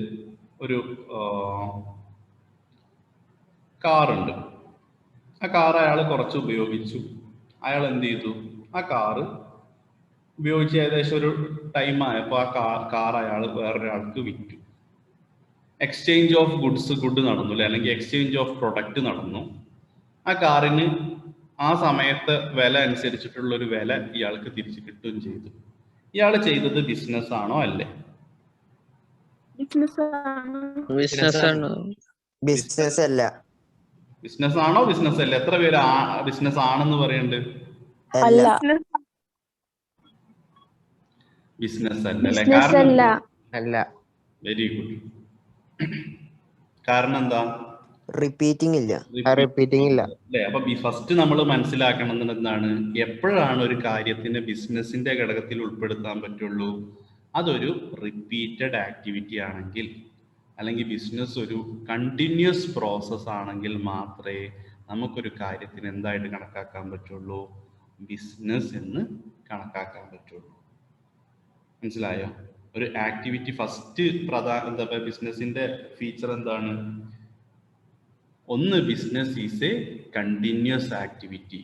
ഒരു കാറുണ്ട്. ആ കാർ അയാൾ കുറച്ച് ഉപയോഗിച്ചു. അയാൾ എന്ത് ചെയ്തു? ആ കാറ് ഉപയോഗിച്ച് ഏകദേശം ഒരു ടൈം ആയപ്പോൾ ആ കാർ അയാൾ വേറൊരാൾക്ക് വിറ്റു. എക്സ്ചേഞ്ച് ഓഫ് ഗുഡ് നടന്നു അല്ലെ, അല്ലെങ്കിൽ എക്സ്ചേഞ്ച് ഓഫ് പ്രൊഡക്റ്റ് നടന്നു. ആ കാറിന് ആ സമയത്തെ വില അനുസരിച്ചിട്ടുള്ള ഒരു വില ഇയാൾക്ക് തിരിച്ചു കിട്ടുകയും ചെയ്തു. ഇയാൾ ചെയ്തത് ബിസിനസ് ആണോ അല്ലേ? ബിസിനസ് ആണ്. ബിസിനസ് ആണ്. ബിസിനസ് അല്ല. ബിസിനസ് ആണോ ബിസിനസ് അല്ല? എത്ര പേര് ബിസിനസ് ആണെന്ന് പറയുന്നുണ്ട്? അല്ല. ബിസിനസ് അല്ല അല്ലെ? ബിസിനസ് അല്ല. അല്ല. Very good. കാരണം എന്താ? റിപ്പീറ്റിംഗ് ഇല്ല. റിപ്പീറ്റിംഗ് ഇല്ല അല്ലെ? അപ്പൊ ഫസ്റ്റ് നമ്മൾ മനസ്സിലാക്കണം എന്താണ്? എപ്പോഴാണ് ഒരു കാര്യത്തിന് ബിസിനസിന്റെ ഘടകത്തിൽ ഉൾപ്പെടുത്താൻ പറ്റുള്ളൂ? അതൊരു റിപ്പീറ്റഡ് ആക്ടിവിറ്റി ആണെങ്കിൽ, അല്ലെങ്കിൽ ബിസിനസ് ഒരു കണ്ടിന്യൂസ് പ്രോസസ് ആണെങ്കിൽ മാത്രമേ നമുക്കൊരു കാര്യത്തിന് എന്തായിട്ട് കണക്കാക്കാൻ പറ്റുള്ളൂ? ബിസിനസ് എന്ന് കണക്കാക്കാൻ പറ്റുള്ളൂ. മനസ്സിലായോ? ഒരു ആക്ടിവിറ്റി ഫസ്റ്റ് എന്താ ബിസിനസിന്റെ ഫീച്ചർ എന്താണ്? ഒന്ന്, business is A continuous activity.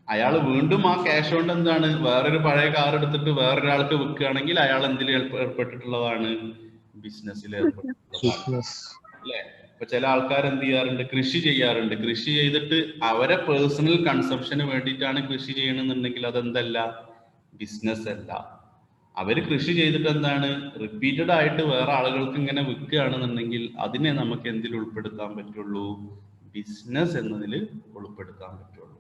അയാൾ വീണ്ടും ആ ക്യാഷ് കൊണ്ട് എന്താണ്, വേറൊരു പഴയ കാർ എടുത്തിട്ട് വേറൊരാൾക്ക് വിൽക്കുകയാണെങ്കിൽ അയാൾ എന്തിൽ ഏർപ്പെട്ടിട്ടുള്ളതാണ്? ബിസിനസ്സിൽ ഏർപ്പെട്ടിട്ടുള്ളതാണ് അല്ലെ? ഇപ്പൊ ചില ആൾക്കാർ എന്ത് ചെയ്യാറുണ്ട്? കൃഷി ചെയ്യാറുണ്ട്. കൃഷി ചെയ്തിട്ട് അവരെ പേഴ്സണൽ കൺസംഷന് വേണ്ടിയിട്ടാണ് കൃഷി ചെയ്യണമെന്നുണ്ടെങ്കിൽ അതെന്തല്ല? ബിസിനസ് അല്ല. അവര് കൃഷി ചെയ്തിട്ട് എന്താണ്, റിപ്പീറ്റഡ് ആയിട്ട് വേറെ ആളുകൾക്ക് ഇങ്ങനെ വിൽക്കുകയാണെന്നുണ്ടെങ്കിൽ അതിനെ നമുക്ക് എന്തിൽ ഉൾപ്പെടുത്താൻ പറ്റുള്ളൂ? ബിസിനസ് എന്നതിൽ ഉൾപ്പെടുത്താൻ പറ്റുള്ളൂ.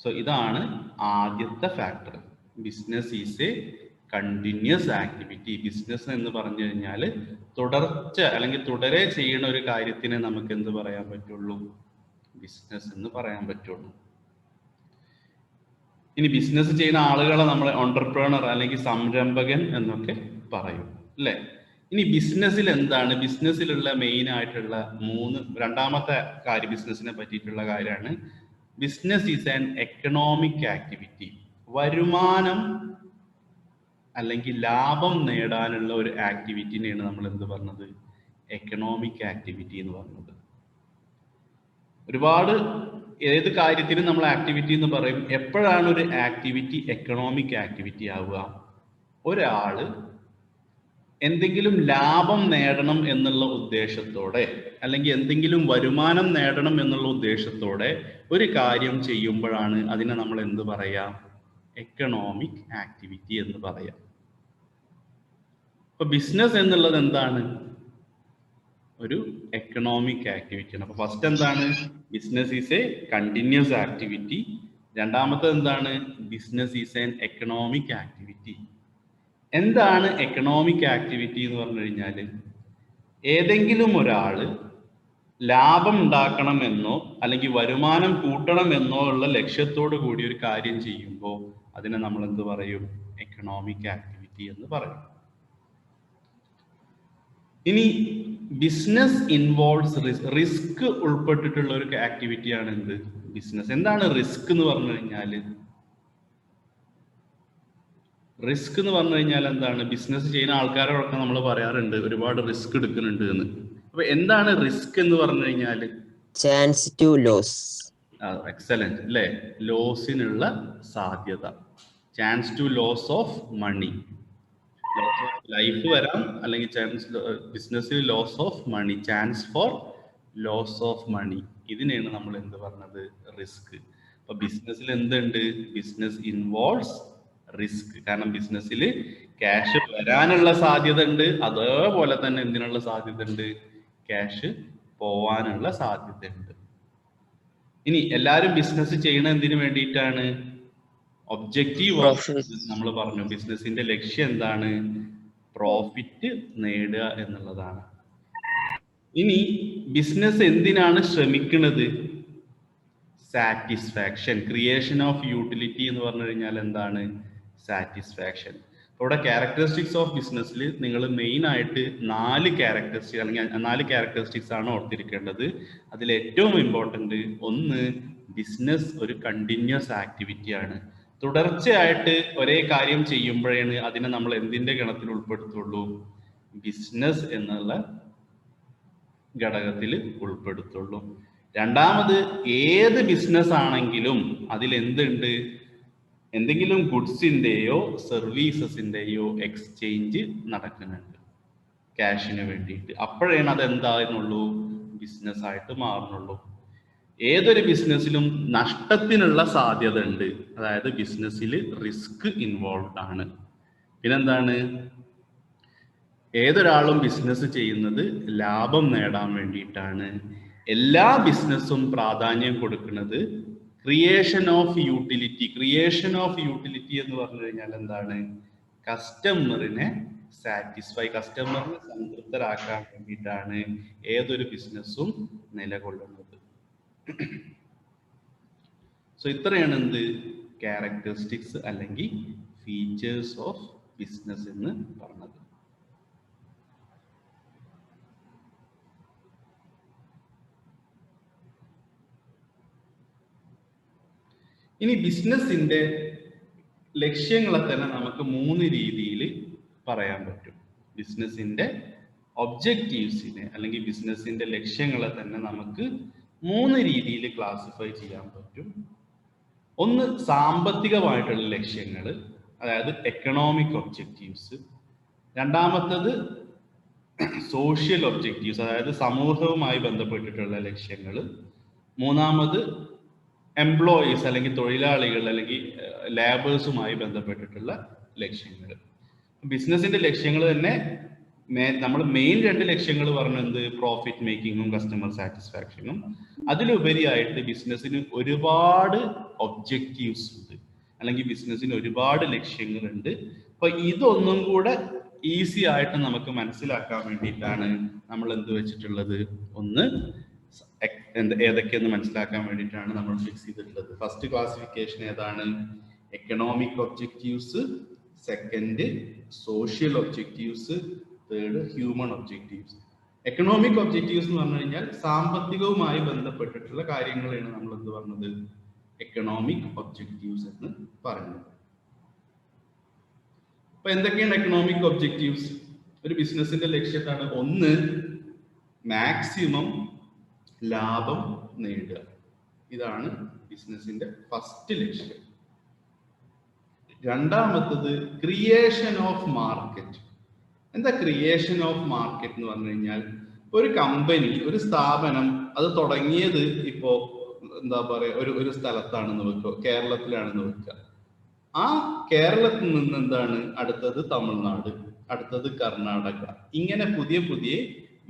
സോ ഇതാണ് ആദ്യത്തെ factor. Business is A continuous activity. Business എന്ന് പറഞ്ഞു കഴിഞ്ഞാൽ തുടർച്ച അല്ലെങ്കിൽ തുടരെ ചെയ്യുന്ന ഒരു കാര്യത്തിനെ നമുക്ക് എന്ത് പറയാൻ പറ്റുള്ളൂ? ബിസിനസ് എന്ന് പറയാൻ പറ്റുള്ളൂ. ഇനി ബിസിനസ് ചെയ്യുന്ന ആളുകളെ നമ്മൾ എന്റർപ്രണർ അല്ലെങ്കിൽ സംരംഭകൻ എന്നൊക്കെ പറയും അല്ലെ? ഇനി ബിസിനസ്സിൽ എന്താണ്? ബിസിനസ്സിലുള്ള മെയിൻ ആയിട്ടുള്ള രണ്ടാമത്തെ കാര്യം ബിസിനസിനെ പറ്റിയിട്ടുള്ള കാര്യമാണ് business is an economic activity. വരുമാനം അല്ലെങ്കിൽ ലാഭം നേടാനുള്ള ഒരു ആക്ടിവിറ്റിനെയാണ് നമ്മൾ എന്ത് പറഞ്ഞത്? എക്കണോമിക് ആക്ടിവിറ്റി എന്ന് പറഞ്ഞത്. ഒരുപാട് ഏത് കാര്യത്തിനും നമ്മൾ ആക്ടിവിറ്റി എന്ന് പറയും. എപ്പോഴാണ് ഒരു ആക്ടിവിറ്റി എക്കണോമിക് ആക്ടിവിറ്റി ആവുക? ഒരാള് എന്തെങ്കിലും ലാഭം നേടണം എന്നുള്ള ഉദ്ദേശത്തോടെ, അല്ലെങ്കിൽ എന്തെങ്കിലും വരുമാനം നേടണം എന്നുള്ള ഉദ്ദേശത്തോടെ ഒരു കാര്യം ചെയ്യുമ്പോഴാണ് അതിനെ നമ്മൾ എന്ത് പറയാം? എക്കണോമിക് ആക്ടിവിറ്റി എന്ന് പറയാം. അപ്പൊ ബിസിനസ് എന്നുള്ളത് എന്താണ്? ഒരു എക്കണോമിക് ആക്ടിവിറ്റിയാണ്. അപ്പൊ ഫസ്റ്റ് എന്താണ്? Business is A continuous activity. രണ്ടാമത്തെ എന്താണ്? Business is N economic activity. എന്താണ് എക്കണോമിക് ആക്ടിവിറ്റി എന്ന് പറഞ്ഞു കഴിഞ്ഞാൽ, ഏതെങ്കിലും ഒരാള് ലാഭം ഉണ്ടാക്കണമെന്നോ അല്ലെങ്കിൽ വരുമാനം കൂട്ടണമെന്നോ ഉള്ള ലക്ഷ്യത്തോടു കൂടി ഒരു കാര്യം ചെയ്യുമ്പോൾ അതിനെ നമ്മൾ എന്ത് പറയും? എക്കണോമിക് ആക്ടിവിറ്റി എന്ന് പറയും. ഇനി ബിസിനസ് ഇൻവോൾവ്സ് റിസ്ക് ഉൾപ്പെട്ടിട്ടുള്ള ഒരു ആക്ടിവിറ്റിയാണ് എന്ത്? ബിസിനസ്. എന്താണ് റിസ്ക് എന്ന് പറഞ്ഞു കഴിഞ്ഞാൽ? റിസ്ക് എന്ന് പറഞ്ഞു കഴിഞ്ഞാൽ എന്താണ്? ബിസിനസ് ചെയ്യുന്ന ആൾക്കാരോടൊക്കെ നമ്മൾ പറയാറുണ്ട് ഒരുപാട് റിസ്ക് എടുക്കുന്നുണ്ട് എന്ന്. അപ്പൊ എന്താണ് റിസ്ക് എന്ന് പറഞ്ഞു കഴിഞ്ഞാൽ? Chance to loss. എക്സലന്റ് അല്ലെ? ലോസിനുള്ള സാധ്യത. Chance to loss of money. Life വരാം, അല്ലെങ്കിൽ ചാൻസ് ബിസിനസ്സിൽ loss of money, chance for loss of money. ഇതിനെയാണ് നമ്മൾ എന്ത് പറഞ്ഞത്? റിസ്ക്. അപ്പൊ ബിസിനസ്സിൽ എന്തുണ്ട്? Business involves risk. കാരണം ബിസിനസ്സിൽ ക്യാഷ് വരാനുള്ള സാധ്യത ഉണ്ട്, അതേപോലെ തന്നെ എന്തിനുള്ള സാധ്യത ഉണ്ട്? ക്യാഷ് പോവാനുള്ള സാധ്യത ഉണ്ട്. ഇനി എല്ലാരും ബിസിനസ് ചെയ്യണ എന്തിനു വേണ്ടിയിട്ടാണ്? ഒബ്ജക്റ്റീവ് നമ്മൾ പറഞ്ഞു, ബിസിനസിന്റെ ലക്ഷ്യം എന്താണ്? പ്രോഫിറ്റ് നേടുക എന്നുള്ളതാണ്. ഇനി ബിസിനസ് എന്തിനാണ് ശ്രമിക്കുന്നത്? സാറ്റിസ്ഫാക്ഷൻ. ക്രിയേഷൻ ഓഫ് യൂട്ടിലിറ്റി എന്ന് പറഞ്ഞു കഴിഞ്ഞാൽ എന്താണ്? സാറ്റിസ്ഫാക്ഷൻ. ഇവിടെ ക്യാരക്ടറിസ്റ്റിക്സ് ഓഫ് ബിസിനസ്സിൽ നിങ്ങൾ മെയിൻ ആയിട്ട് 4 ക്യാരക്ടറിസ്റ്റിക്സ് അല്ലെങ്കിൽ 4 ക്യാരക്ടറിസ്റ്റിക്സ് ആണ് ഓർത്തിരിക്കേണ്ടത്. അതിൽ ഏറ്റവും ഇമ്പോർട്ടൻ്റ് ഒന്ന്, ബിസിനസ് ഒരു കണ്ടിന്യൂസ് ആക്ടിവിറ്റി ആണ്. തുടർച്ചയായിട്ട് ഒരേ കാര്യം ചെയ്യുമ്പോഴാണ് അതിനെ നമ്മൾ എന്തിന്റെ ഗണത്തിൽ ഉൾപ്പെടുത്തുള്ളൂ? ബിസിനസ് എന്നുള്ള ഘടകത്തിൽ ഉൾപ്പെടുത്തുള്ളൂ. രണ്ടാമത്, ഏത് ബിസിനസ് ആണെങ്കിലും അതിൽ എന്തുണ്ട്? എന്തെങ്കിലും ഗുഡ്സിന്റെയോ സർവീസസിന്റെയോ എക്സ്ചേഞ്ച് നടക്കുന്നുണ്ട് ക്യാഷിന് വേണ്ടിയിട്ട്. അപ്പോഴാണ് അത് എന്താകുന്നുള്ളൂ? ബിസിനസ് ആയിട്ട് മാറുന്നുള്ളൂ. ഏതൊരു ബിസിനസ്സിലും നഷ്ടത്തിനുള്ള സാധ്യത ഉണ്ട്. അതായത് ബിസിനസ്സിൽ റിസ്ക് ഇൻവോൾവ് ആണ്. പിന്നെന്താണ്? ഏതൊരാളും ബിസിനസ് ചെയ്യുന്നത് ലാഭം നേടാൻ വേണ്ടിയിട്ടാണ്. എല്ലാ ബിസിനസ്സും പ്രാധാന്യം കൊടുക്കുന്നത് creation of utility. Creation of utility എന്ന് പറഞ്ഞു കഴിഞ്ഞാൽ എന്താണ്? കസ്റ്റമറിനെ സാറ്റിസ്ഫൈ, കസ്റ്റമറിനെ സംതൃപ്തരാക്കാൻ വേണ്ടിയിട്ടാണ് ഏതൊരു ബിസിനസ്സും നിലകൊള്ളുന്നത്. സോ ഇത്രയാണ് എന്ത്? ക്യാരക്ടറിസ്റ്റിക്സ് അല്ലെങ്കിൽ ഫീച്ചേഴ്സ് ഓഫ് ബിസിനസ് എന്ന് പറഞ്ഞത്. ഇനി ബിസിനസിന്റെ ലക്ഷ്യങ്ങളെ തന്നെ നമുക്ക് 3 രീതിയിൽ പറയാൻ പറ്റും. ബിസിനസിന്റെ ഒബ്ജക്റ്റീവ്സിനെ അല്ലെങ്കിൽ ബിസിനസിന്റെ ലക്ഷ്യങ്ങളെ തന്നെ നമുക്ക് 3 രീതിയിൽ ക്ലാസിഫൈ ചെയ്യാൻ പറ്റും. ഒന്ന്, സാമ്പത്തികമായിട്ടുള്ള ലക്ഷ്യങ്ങൾ, അതായത് എക്കണോമിക് ഒബ്ജക്റ്റീവ്സ്. രണ്ടാമത്തത് സോഷ്യൽ ഒബ്ജക്റ്റീവ്സ്, അതായത് സമൂഹവുമായി ബന്ധപ്പെട്ടിട്ടുള്ള ലക്ഷ്യങ്ങൾ. മൂന്നാമത് എംപ്ലോയീസ് അല്ലെങ്കിൽ തൊഴിലാളികൾ അല്ലെങ്കിൽ ലേബേഴ്സുമായി ബന്ധപ്പെട്ടിട്ടുള്ള ലക്ഷ്യങ്ങൾ. ബിസിനസിന്റെ ലക്ഷ്യങ്ങൾ തന്നെ നമ്മൾ മെയിൻ 2 ലക്ഷ്യങ്ങൾ പറഞ്ഞത് പ്രോഫിറ്റ് മേക്കിങ്ങും കസ്റ്റമർ സാറ്റിസ്ഫാക്ഷനും. അതിലുപരിയായിട്ട് ബിസിനസ്സിന് ഒരുപാട് ഒബ്ജക്റ്റീവ്സ് ഉണ്ട്, അല്ലെങ്കിൽ ബിസിനസ്സിന് ഒരുപാട് ലക്ഷ്യങ്ങളുണ്ട്. അപ്പൊ ഇതൊന്നും കൂടെ ഈസി ആയിട്ട് നമുക്ക് മനസ്സിലാക്കാൻ വേണ്ടിയിട്ടാണ് നമ്മൾ എന്ത് വെച്ചിട്ടുള്ളത്? ഒന്ന്, ഏതൊക്കെയെന്ന് മനസ്സിലാക്കാൻ വേണ്ടിയിട്ടാണ് നമ്മൾ ഫിക്സ് ചെയ്തിട്ടുള്ളത്. ഫസ്റ്റ് ക്ലാസിഫിക്കേഷൻ ഏതാണ്? Economic objectives. Second, social objectives. Third, human objectives. Economic objectives എന്ന് പറഞ്ഞു കഴിഞ്ഞാൽ സാമ്പത്തികവുമായി ബന്ധപ്പെട്ടിട്ടുള്ള കാര്യങ്ങളാണ് നമ്മൾ എന്ത് പറഞ്ഞത്? എക്കണോമിക് ഒബ്ജക്റ്റീവ്സ് എന്ന് പറയുന്നത്. അപ്പൊ എന്തൊക്കെയാണ് എക്കണോമിക് ഒബ്ജക്റ്റീവ്സ്? ഒരു ബിസിനസിന്റെ ലക്ഷ്യത്താണ് ഒന്ന്, മാക്സിമം ലാഭം നേടുക. ഇതാണ് ബിസിനസിന്റെ ഫസ്റ്റ് ലക്ഷ്യം. രണ്ടാമത്തത് ക്രിയേഷൻ ഓഫ് മാർക്കറ്റ്. എന്താ ക്രിയേഷൻ ഓഫ് മാർക്കറ്റ് എന്ന് പറഞ്ഞു കഴിഞ്ഞാൽ, ഒരു കമ്പനി, ഒരു സ്ഥാപനം അത് തുടങ്ങിയത് ഇപ്പോ എന്താ പറയാ ഒരു സ്ഥലത്താണെന്ന് വെക്കുക, കേരളത്തിലാണെന്ന് വെക്കുക. ആ കേരളത്തിൽ നിന്ന് എന്താണ് അടുത്തത് തമിഴ്നാട്, അടുത്തത് കർണാടക, ഇങ്ങനെ പുതിയ പുതിയ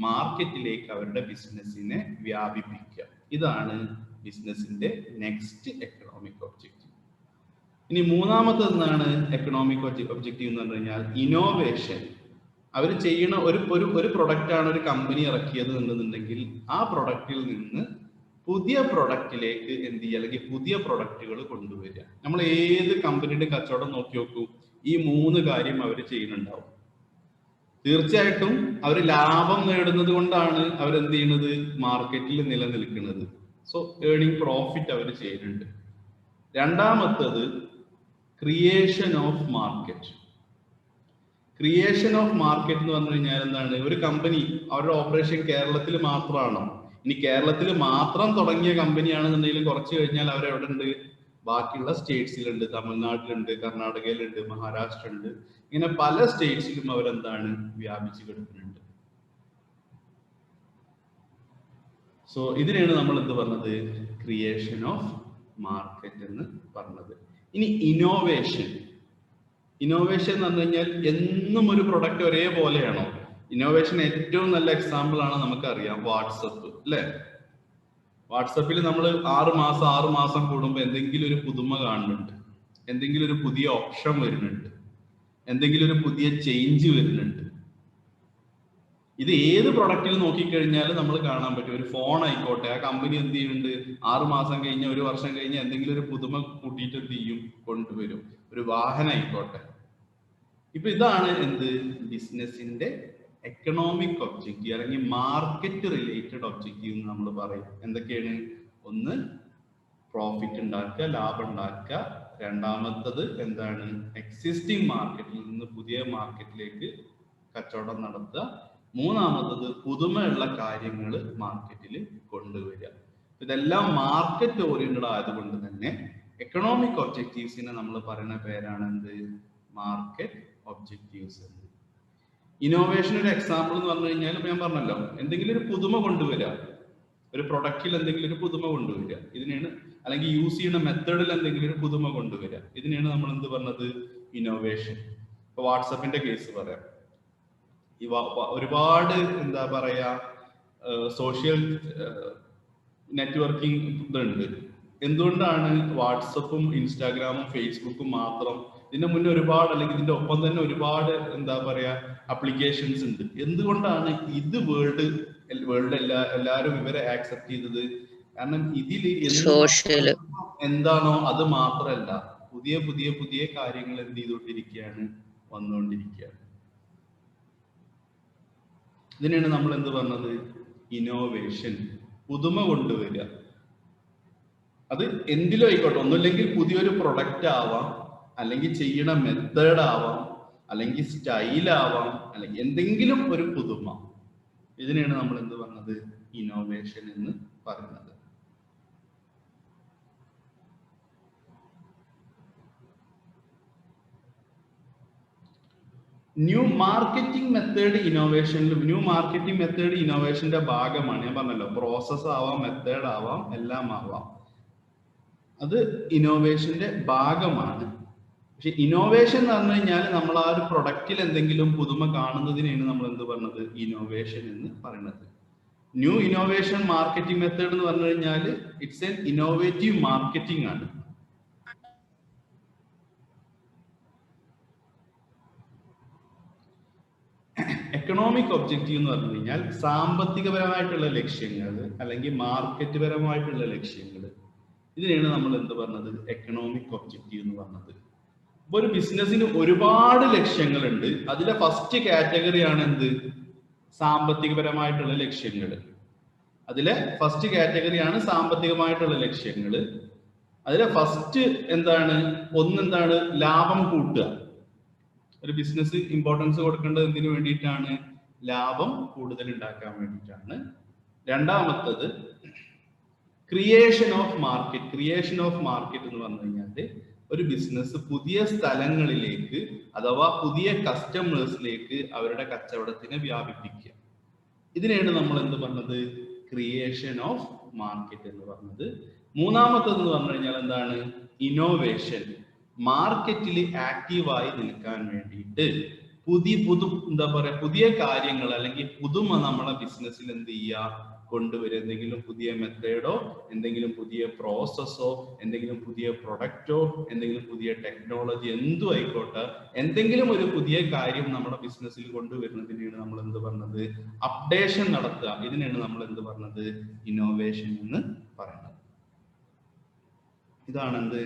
മാർക്കറ്റിലേക്ക് അവരുടെ ബിസിനസ്സിനെ വ്യാപിപ്പിക്കുക. ഇതാണ് ബിസിനസിന്റെ നെക്സ്റ്റ് എക്കണോമിക് ഒബ്ജക്റ്റീവ്. ഇനി മൂന്നാമത്തെ എന്താണ് എക്കണോമിക് ഒബ്ജക്റ്റീവ് എന്ന് പറഞ്ഞു കഴിഞ്ഞാൽ ഇന്നോവേഷൻ. അവർ ചെയ്യുന്ന ഒരു പ്രൊഡക്റ്റ് ആണ് ഒരു കമ്പനി ഇറക്കിയത് എന്നുണ്ടെങ്കിൽ ആ പ്രൊഡക്റ്റിൽ നിന്ന് പുതിയ പ്രൊഡക്റ്റിലേക്ക് എന്ത് ചെയ്യുക, അല്ലെങ്കിൽ പുതിയ പ്രൊഡക്റ്റുകൾ കൊണ്ടുവരിക. നമ്മൾ ഏത് കമ്പനിയുടെ കച്ചവടം നോക്കി നോക്കൂ, ഈ 3 കാര്യം അവർ ചെയ്യുന്നുണ്ടാവും. തീർച്ചയായിട്ടും അവർ ലാഭം നേടുന്നത് കൊണ്ടാണ് അവരെന്ത് ചെയ്യുന്നത്, മാർക്കറ്റിൽ നിലനിൽക്കുന്നത്. സോ ഏർണിംഗ് പ്രോഫിറ്റ് അവർ ചെയ്യുന്നുണ്ട്. രണ്ടാമത്തത് creation of market. Creation of market എന്ന് പറഞ്ഞു കഴിഞ്ഞാൽ എന്താണ്, ഒരു കമ്പനി അവരുടെ ഓപ്പറേഷൻ കേരളത്തിൽ മാത്രമാണോ? ഇനി കേരളത്തിൽ മാത്രം തുടങ്ങിയ കമ്പനിയാണെന്നുണ്ടെങ്കിൽ കുറച്ച് കഴിഞ്ഞാൽ അവരെവിടെ ഉണ്ട്, ബാക്കിയുള്ള സ്റ്റേറ്റ്സിലുണ്ട്, തമിഴ്നാട്ടിലുണ്ട്, കർണാടകയിലുണ്ട്, മഹാരാഷ്ട്ര ഉണ്ട്, ഇങ്ങനെ പല സ്റ്റേറ്റ്സിലും അവരെന്താണ് വ്യാപിച്ചു കിടക്കുന്നുണ്ട്. സോ ഇതിനെയാണ് നമ്മൾ എന്ത് പറഞ്ഞത്, ക്രിയേഷൻ ഓഫ് മാർക്കറ്റ് എന്ന് പറഞ്ഞത്. ഇനി ഇന്നോവേഷൻ. ഇന്നോവേഷൻ എന്ന് പറഞ്ഞു കഴിഞ്ഞാൽ എന്നും ഒരു പ്രൊഡക്റ്റ് ഒരേപോലെയാണോ? ഇന്നോവേഷൻ ഏറ്റവും നല്ല എക്സാമ്പിൾ ആണ് നമുക്കറിയാം വാട്സപ്പ്, അല്ലെ? വാട്സപ്പിൽ നമ്മൾ 6 മാസം കൂടുമ്പോൾ എന്തെങ്കിലും ഒരു പുതുമ കാണുന്നുണ്ട്, എന്തെങ്കിലും ഒരു പുതിയ ഓപ്ഷൻ വരുന്നുണ്ട്, എന്തെങ്കിലും ഒരു പുതിയ ചേഞ്ച് വരുന്നുണ്ട്. ഇത് ഏത് പ്രൊഡക്റ്റിൽ നോക്കിക്കഴിഞ്ഞാലും നമ്മൾ കാണാൻ പറ്റും. ഒരു ഫോൺ ആയിക്കോട്ടെ, ആ കമ്പനി എന്ത് ചെയ്യുന്നുണ്ട്, 6 മാസം കഴിഞ്ഞ് 1 വർഷം കഴിഞ്ഞ് എന്തെങ്കിലും ഒരു പുതുമ കൂട്ടിയിട്ട് എന്ത് ചെയ്യും, കൊണ്ടുവരും. ഒരു വാഹനം ആയിക്കോട്ടെ. ഇപ്പൊ ഇതാണ് എന്ത്, ബിസിനസിന്റെ എക്കണോമിക് ഒബ്ജക്റ്റീവ് അല്ലെങ്കിൽ മാർക്കറ്റ് റിലേറ്റഡ് ഒബ്ജക്റ്റീവ് എന്ന് നമ്മൾ പറയും. എന്തൊക്കെയാണ്? ഒന്ന്, പ്രോഫിറ്റ് ഉണ്ടാക്കുക, ലാഭം ഉണ്ടാക്കുക. രണ്ടാമത്തത് എന്താണ്, എക്സിസ്റ്റിംഗ് മാർക്കറ്റിൽ നിന്ന് പുതിയ മാർക്കറ്റിലേക്ക് കച്ചവടം നടത്തുക. മൂന്നാമത്തത് പുതുമയുള്ള കാര്യങ്ങൾ മാർക്കറ്റിൽ കൊണ്ടുവരിക. ഇതെല്ലാം മാർക്കറ്റ് ഓറിയന്റഡ് ആയതുകൊണ്ട് തന്നെ എക്കണോമിക് ഒബ്ജക്റ്റീവ്സിനെ നമ്മൾ പറയുന്ന പേരാണ് എന്ത്, മാർക്കറ്റ് ഒബ്ജക്റ്റീവ്സ്. ഇന്നോവേഷൻ ഒരു എക്സാമ്പിൾ എന്ന് പറഞ്ഞു കഴിഞ്ഞാൽ ഇപ്പൊ ഞാൻ പറഞ്ഞല്ലോ, എന്തെങ്കിലും ഒരു പുതുമ കൊണ്ടുവരിക, ഒരു പ്രൊഡക്റ്റിൽ എന്തെങ്കിലും ഒരു പുതുമ കൊണ്ടുവരിക, ഇതിനെയാണ്, അല്ലെങ്കിൽ യൂസ് ചെയ്യുന്ന മെത്തേഡിൽ എന്തെങ്കിലും ഒരു പുതുമ കൊണ്ടുവരിക, ഇതിനെയാണ് നമ്മൾ എന്ത് പറഞ്ഞത്, ഇന്നോവേഷൻ. ഇപ്പൊ വാട്സപ്പിന്റെ കേസ് പറയാം. ഈ ഒരുപാട് എന്താ പറയാ സോഷ്യൽ നെറ്റ്വർക്കിംഗ് ഇതുണ്ട്. എന്തുകൊണ്ടാണ് വാട്സപ്പും ഇൻസ്റ്റാഗ്രാമും ഫേസ്ബുക്കും മാത്രം? ഇതിന്റെ മുന്നേ ഒരുപാട്, അല്ലെങ്കിൽ ഇതിന്റെ ഒപ്പം തന്നെ ഒരുപാട് എന്താ പറയാ അപ്ലിക്കേഷൻസ് ഉണ്ട്. എന്തുകൊണ്ടാണ് ഇത് എല്ലാവരും ഇവരെ ആക്സെപ്റ്റ് ചെയ്തത്? കാരണം ഇതിൽ എന്താണോ അത് മാത്രമല്ല, പുതിയ പുതിയ പുതിയ കാര്യങ്ങൾ എന്ത് ചെയ്തുകൊണ്ടിരിക്കുകയാണ്, വന്നുകൊണ്ടിരിക്കുകയാണ്. ഇതിനാണ് നമ്മൾ എന്ത് പറഞ്ഞത്, ഇന്നോവേഷൻ. പുതുമ കൊണ്ടുവരിക. അത് എന്തിലും ആയിക്കോട്ടെ, ഒന്നുമില്ലെങ്കിൽ പുതിയൊരു പ്രൊഡക്റ്റ് ആവാം, അല്ലെങ്കിൽ ചെയ്യണ മെത്തേഡ് ആവാം, അല്ലെങ്കിൽ സ്റ്റൈൽ ആവാം, അല്ലെങ്കിൽ എന്തെങ്കിലും ഒരു പുതുമ. ഇതിനെയാണ് നമ്മൾ എന്ത് പറഞ്ഞത്, ഇന്നോവേഷൻ എന്ന് പറയുന്നത്. ന്യൂ മാർക്കറ്റിംഗ് മെത്തേഡ് ഇന്നോവേഷനിലും, ന്യൂ മാർക്കറ്റിംഗ് മെത്തേഡ് ഇന്നോവേഷന്റെ ഭാഗമാണ്. ഞാൻ പറഞ്ഞല്ലോ, പ്രോസസ് ആവാം, മെത്തേഡ് ആവാം, എല്ലാം ആവാം. അത് ഇന്നോവേഷന്റെ ഭാഗമാണ്. പക്ഷെ ഇന്നോവേഷൻ എന്ന് പറഞ്ഞു കഴിഞ്ഞാൽ നമ്മൾ ആ ഒരു പ്രൊഡക്റ്റിൽ എന്തെങ്കിലും പുതുമ കാണുന്നതിനെയാണ് നമ്മൾ എന്ത് പറഞ്ഞത്, ഇന്നോവേഷൻ എന്ന് പറയുന്നത്. ന്യൂ ഇന്നോവേഷൻ മാർക്കറ്റിംഗ് മെത്തേഡ് എന്ന് പറഞ്ഞു കഴിഞ്ഞാൽ ഇറ്റ്സ് എൻ ഇന്നോവേറ്റീവ് മാർക്കറ്റിംഗ് ആണ്. എക്കണോമിക് ഒബ്ജക്റ്റീവ് എന്ന് പറഞ്ഞു കഴിഞ്ഞാൽ സാമ്പത്തികപരമായിട്ടുള്ള ലക്ഷ്യങ്ങൾ അല്ലെങ്കിൽ മാർക്കറ്റ് പരമായിട്ടുള്ള ലക്ഷ്യങ്ങൾ, ഇതിനെയാണ് നമ്മൾ എന്ത് പറഞ്ഞത്, എക്കണോമിക് ഒബ്ജക്റ്റീവ് എന്ന് പറഞ്ഞത്. അപ്പൊ ഒരു ബിസിനസ്സിന് ഒരുപാട് ലക്ഷ്യങ്ങളുണ്ട്. അതിലെ ഫസ്റ്റ് കാറ്റഗറിയാണ് എന്ത്, സാമ്പത്തികപരമായിട്ടുള്ള ലക്ഷ്യങ്ങൾ. അതിലെ ഫസ്റ്റ് കാറ്റഗറിയാണ് സാമ്പത്തികമായിട്ടുള്ള ലക്ഷ്യങ്ങൾ. അതിലെ ഫസ്റ്റ് എന്താണ്, ഒന്നെന്താണ്, ലാഭം കൂട്ടുക. ഒരു ബിസിനസ് ഇമ്പോർട്ടൻസ് കൊടുക്കേണ്ടത് എന്തിനു വേണ്ടിയിട്ടാണ്, ലാഭം കൂടുതൽ ഉണ്ടാക്കാൻ വേണ്ടിയിട്ടാണ്. രണ്ടാമത്തത് creation of market. Creation of market എന്ന് പറഞ്ഞു കഴിഞ്ഞാൽ ഒരു ബിസിനസ് പുതിയ സ്ഥലങ്ങളിലേക്ക് അഥവാ പുതിയ കസ്റ്റമേഴ്സിലേക്ക് അവരുടെ കച്ചവടത്തിനെ വ്യാപിപ്പിക്കുക. ഇതിനെയാണ് നമ്മൾ എന്ത് പറഞ്ഞത്, ക്രിയേഷൻ ഓഫ് മാർക്കറ്റ് എന്ന് പറഞ്ഞത്. മൂന്നാമത്തത് എന്ന് പറഞ്ഞു കഴിഞ്ഞാൽ എന്താണ്, ഇന്നോവേഷൻ. മാർക്കറ്റിൽ ആക്റ്റീവായി നിൽക്കാൻ വേണ്ടിയിട്ട് എന്താ പറയാ, പുതിയ കാര്യങ്ങൾ അല്ലെങ്കിൽ പുതുമ നമ്മളെ ബിസിനസ്സിൽ എന്ത് ചെയ്യുക, കൊണ്ടുവരും. എന്തെങ്കിലും പുതിയ മെത്തേഡോ, എന്തെങ്കിലും പുതിയ പ്രോസസ്സോ, എന്തെങ്കിലും പുതിയ പ്രൊഡക്റ്റോ, എന്തെങ്കിലും പുതിയ ടെക്നോളജി, എന്തും ആയിക്കോട്ടെ, എന്തെങ്കിലും ഒരു പുതിയ കാര്യം നമ്മുടെ ബിസിനസ്സിൽ കൊണ്ടുവരുന്നതിനാണ് നമ്മൾ എന്ത് പറഞ്ഞത്, അപ്ഡേഷൻ നടത്തുക. ഇതിനാണ് നമ്മൾ എന്ത് പറഞ്ഞത്, ഇന്നോവേഷൻ എന്ന് പറയുന്നത്. ഇതാണ് എന്ത്,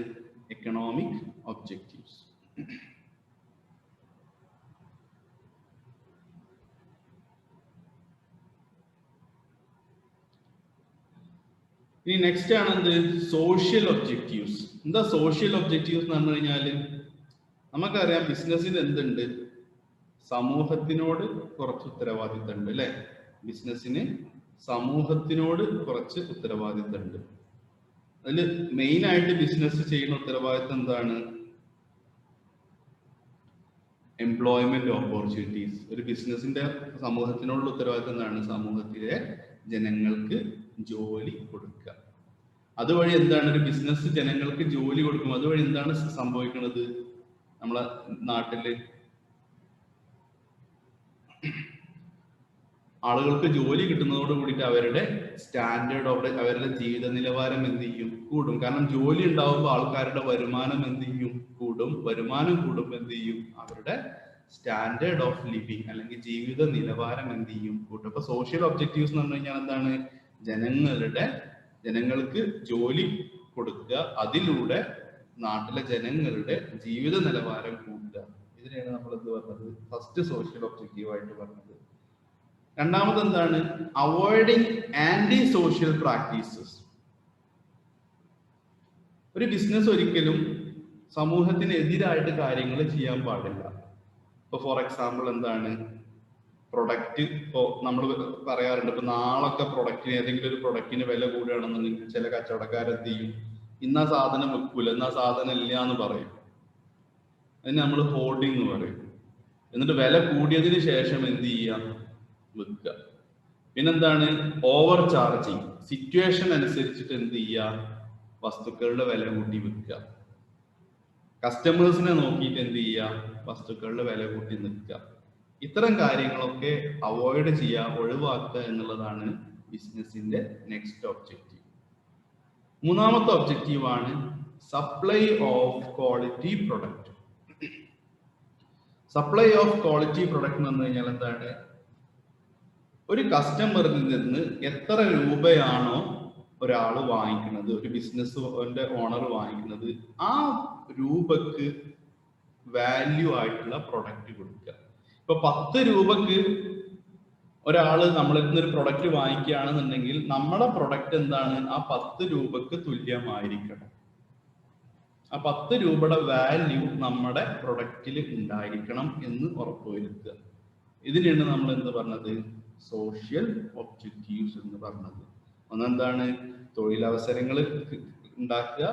എക്കണോമിക് ഒബ്ജക്റ്റീവ്സ്. ഇനി നെക്സ്റ്റ് ആണ് എന്ത്, സോഷ്യൽ ഒബ്ജക്റ്റീവ്സ്. എന്താ സോഷ്യൽ ഒബ്ജക്റ്റീവ്സ് എന്ന് പറഞ്ഞു കഴിഞ്ഞാൽ, നമുക്കറിയാം ബിസിനസ്സിന് എന്തുണ്ട്, സമൂഹത്തിനോട് കുറച്ച് ഉത്തരവാദിത്തം ഉണ്ട് അല്ലെ. ബിസിനസ്സിന് സമൂഹത്തിനോട് കുറച്ച് ഉത്തരവാദിത്തം ഉണ്ട്. അതിൽ മെയിൻ ആയിട്ട് ബിസിനസ് ചെയ്യുന്ന ഉത്തരവാദിത്തം എന്താണ്, എംപ്ലോയ്മെന്റ് ഓപ്പർച്യൂണിറ്റീസ്. ഒരു ബിസിനസിന്റെ സമൂഹത്തിനോടുള്ള ഉത്തരവാദിത്തം എന്താണ്, സമൂഹത്തിലെ ജനങ്ങൾക്ക് ജോലി കൊടുക്കുക. അതുവഴി എന്താണ്, ഒരു ബിസിനസ് ജനങ്ങൾക്ക് ജോലി കൊടുക്കും. അതുവഴി എന്താണ് സംഭവിക്കുന്നത്, നമ്മളെ നാട്ടില് ആളുകൾക്ക് ജോലി കിട്ടുന്നതോട് കൂടിയിട്ട് അവരുടെ സ്റ്റാൻഡേർഡ്, അവരുടെ ജീവിത നിലവാരം എന്ത് ചെയ്യും, കൂടും. കാരണം ജോലി ഉണ്ടാവുമ്പോൾ ആൾക്കാരുടെ വരുമാനം എന്ത് ചെയ്യും, കൂടും. വരുമാനം കൂടുമ്പോൾ എന്ത് ചെയ്യും, അവരുടെ സ്റ്റാൻഡേർഡ് ഓഫ് ലിവിങ് അല്ലെങ്കിൽ ജീവിത നിലവാരം എന്ത് ചെയ്യും കൂട്ടും. അപ്പൊ സോഷ്യൽ ഒബ്ജക്റ്റീവ്സ് എന്ന് പറഞ്ഞു കഴിഞ്ഞാൽ എന്താണ്? ജനങ്ങൾക്ക് ജോലി കൊടുക്കുക, അതിലൂടെ നാട്ടിലെ ജനങ്ങളുടെ ജീവിത നിലവാരം കൂട്ടുക. ഇതിനെയാണ് നമ്മൾ എന്ത് പറഞ്ഞത്? ഫസ്റ്റ് സോഷ്യൽ ഒബ്ജക്റ്റീവ് ആയിട്ട് പറഞ്ഞത്. രണ്ടാമത് എന്താണ്? Avoiding anti social practices. ഒരു ബിസിനസ് ഒരിക്കലും സമൂഹത്തിന് എതിരായിട്ട് കാര്യങ്ങൾ ചെയ്യാൻ പാടില്ല. ഇപ്പൊ ഫോർ എക്സാമ്പിൾ എന്താണ്? പ്രൊഡക്റ്റ് ഇപ്പോ നമ്മൾ പറയാറുണ്ട്, ഇപ്പൊ നാളൊക്കെ പ്രൊഡക്റ്റിന് ഏതെങ്കിലും ഒരു പ്രൊഡക്റ്റിന് വില കൂടുകയാണെന്നുണ്ടെങ്കിൽ ചില കച്ചവടക്കാരെന്ത് ചെയ്യും? ഇന്ന സാധനം വെക്കൂല, ഇന്ന സാധനം ഇല്ല എന്ന് പറയും. അതിന് നമ്മൾ ഹോർഡിങ് എന്ന് പറയും. എന്നിട്ട് വില കൂടിയതിന് ശേഷം എന്ത് ചെയ്യാം? വെക്കുക. പിന്നെന്താണ്? Over charging. സിറ്റുവേഷൻ അനുസരിച്ചിട്ട് എന്ത് ചെയ്യുക? വസ്തുക്കളുടെ വില കൂട്ടി വെക്കുക. കസ്റ്റമേഴ്സിനെ നോക്കിയിട്ട് എന്ത് ചെയ്യുക? വസ്തുക്കളുടെ വില കൂട്ടി നിൽക്കുക. ഇത്തരം കാര്യങ്ങളൊക്കെ അവോയ്ഡ് ചെയ്യുക, ഒഴിവാക്കുക എന്നുള്ളതാണ് ബിസിനസിന്റെ നെക്സ്റ്റ് ഒബ്ജക്റ്റീവ്. മൂന്നാമത്തെ ഒബ്ജക്റ്റീവ് ആണ് supply of quality product. Supply of quality product എന്ന് പറഞ്ഞു കഴിഞ്ഞാൽ എന്താണ്? ഒരു കസ്റ്റമറിൽ നിന്ന് എത്ര രൂപയാണോ ഒരാൾ വാങ്ങിക്കുന്നത്, ഒരു ബിസിനസിന്റെ ഓണർ വാങ്ങിക്കുന്നത്, ആ രൂപക്ക് വാല്യൂ ആയിട്ടുള്ള പ്രൊഡക്റ്റ് കൊടുക്കുക. ഇപ്പൊ 10 രൂപക്ക് ഒരാള് നമ്മളിൽ നിന്ന് ഒരു പ്രൊഡക്റ്റ് വാങ്ങിക്കുകയാണെന്നുണ്ടെങ്കിൽ നമ്മുടെ പ്രൊഡക്റ്റ് എന്താണ്? ആ 10 രൂപക്ക് തുല്യമായിരിക്കണം. ആ 10 രൂപയുടെ വാല്യൂ നമ്മുടെ പ്രൊഡക്റ്റിൽ ഉണ്ടായിരിക്കണം എന്ന് ഉറപ്പുവരുത്തുക. ഇതിനാണ് നമ്മൾ എന്ത് പറഞ്ഞത്? സോഷ്യൽ ഒബ്ജക്റ്റീവ്സ് എന്ന് പറഞ്ഞത്. ഒന്നെന്താണ്? തൊഴിലവസരങ്ങൾ ഉണ്ടാക്കുക,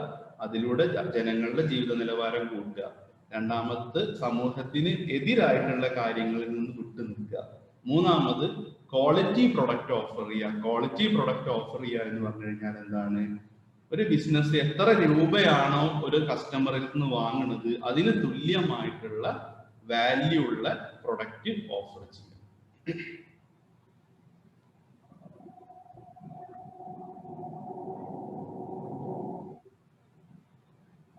അതിലൂടെ ജനങ്ങളുടെ ജീവിത നിലവാരം കൂട്ടുക. രണ്ടാമത് സമൂഹത്തിന് എതിരായിട്ടുള്ള കാര്യങ്ങളിൽ നിന്ന് വിട്ടു നിൽക്കുക. മൂന്നാമത് ക്വാളിറ്റി പ്രൊഡക്റ്റ് ഓഫർ ചെയ്യുക. ക്വാളിറ്റി പ്രൊഡക്റ്റ് ഓഫർ ചെയ്യുക എന്ന് പറഞ്ഞു കഴിഞ്ഞാൽ എന്താണ്? ഒരു ബിസിനസ് എത്ര രൂപയാണോ ഒരു കസ്റ്റമറിൽ നിന്ന് വാങ്ങുന്നത്, അതിന് തുല്യമായിട്ടുള്ള വാല്യൂ ഉള്ള പ്രൊഡക്റ്റ് ഓഫർ ചെയ്യുക.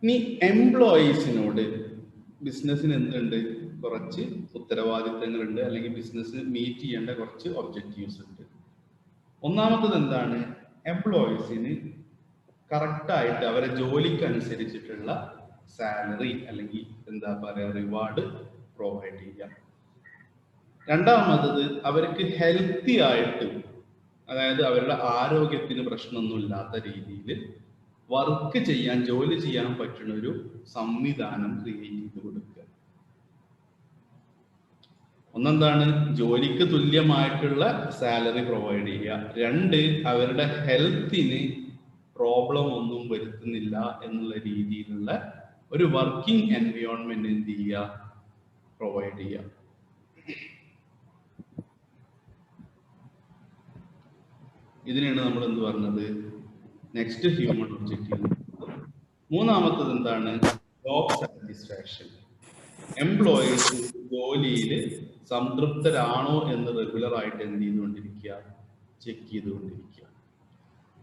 ഇനി എംപ്ലോയീസിനോട് ബിസിനസ്സിന് എന്തുണ്ട്? കുറച്ച് ഉത്തരവാദിത്തങ്ങളുണ്ട്, അല്ലെങ്കിൽ ബിസിനസ് മീറ്റ് ചെയ്യേണ്ട കുറച്ച് ഒബ്ജക്റ്റീവ്സ് ഉണ്ട്. ഒന്നാമത്തത് എന്താണ്? എംപ്ലോയീസിന് കറക്റ്റായിട്ട് അവരെ ജോലിക്ക് അനുസരിച്ചിട്ടുള്ള സാലറി അല്ലെങ്കിൽ എന്താ പറയുക റിവാർഡ് പ്രൊവൈഡ് ചെയ്യാം. രണ്ടാമത്തത് അവർക്ക് ഹെൽത്തി ആയിട്ട്, അതായത് അവരുടെ ആരോഗ്യത്തിന് പ്രശ്നമൊന്നും ഇല്ലാത്ത രീതിയിൽ വർക്ക് ചെയ്യാൻ, ജോലി ചെയ്യാൻ പറ്റുന്ന ഒരു സംവിധാനം ക്രിയേറ്റ് ചെയ്ത് കൊടുക്കുക. ഒന്നെന്താണ്? ജോലിക്ക് തുല്യമായിട്ടുള്ള സാലറി പ്രൊവൈഡ് ചെയ്യുക. രണ്ട്, അവരുടെ ഹെൽത്തിന് പ്രോബ്ലം ഒന്നും വരുത്തുന്നില്ല എന്നുള്ള രീതിയിലുള്ള ഒരു വർക്കിംഗ് എൻവയോൺമെന്റ് എന്ത് ചെയ്യുക? പ്രൊവൈഡ് ചെയ്യുക. ഇതിനാണ് നമ്മൾ എന്ത് പറഞ്ഞത്? Next human objective. മൂന്നാമത്തത് എന്താണ്? Job satisfaction. എംപ്ലോയീസ് ജോലിയിൽ സംതൃപ്തരാണോ എന്ന് റെഗുലർ ആയിട്ട് എന്ത് ചെയ്തുകൊണ്ടിരിക്കുക? ചെക്ക് ചെയ്തുകൊണ്ടിരിക്കുക.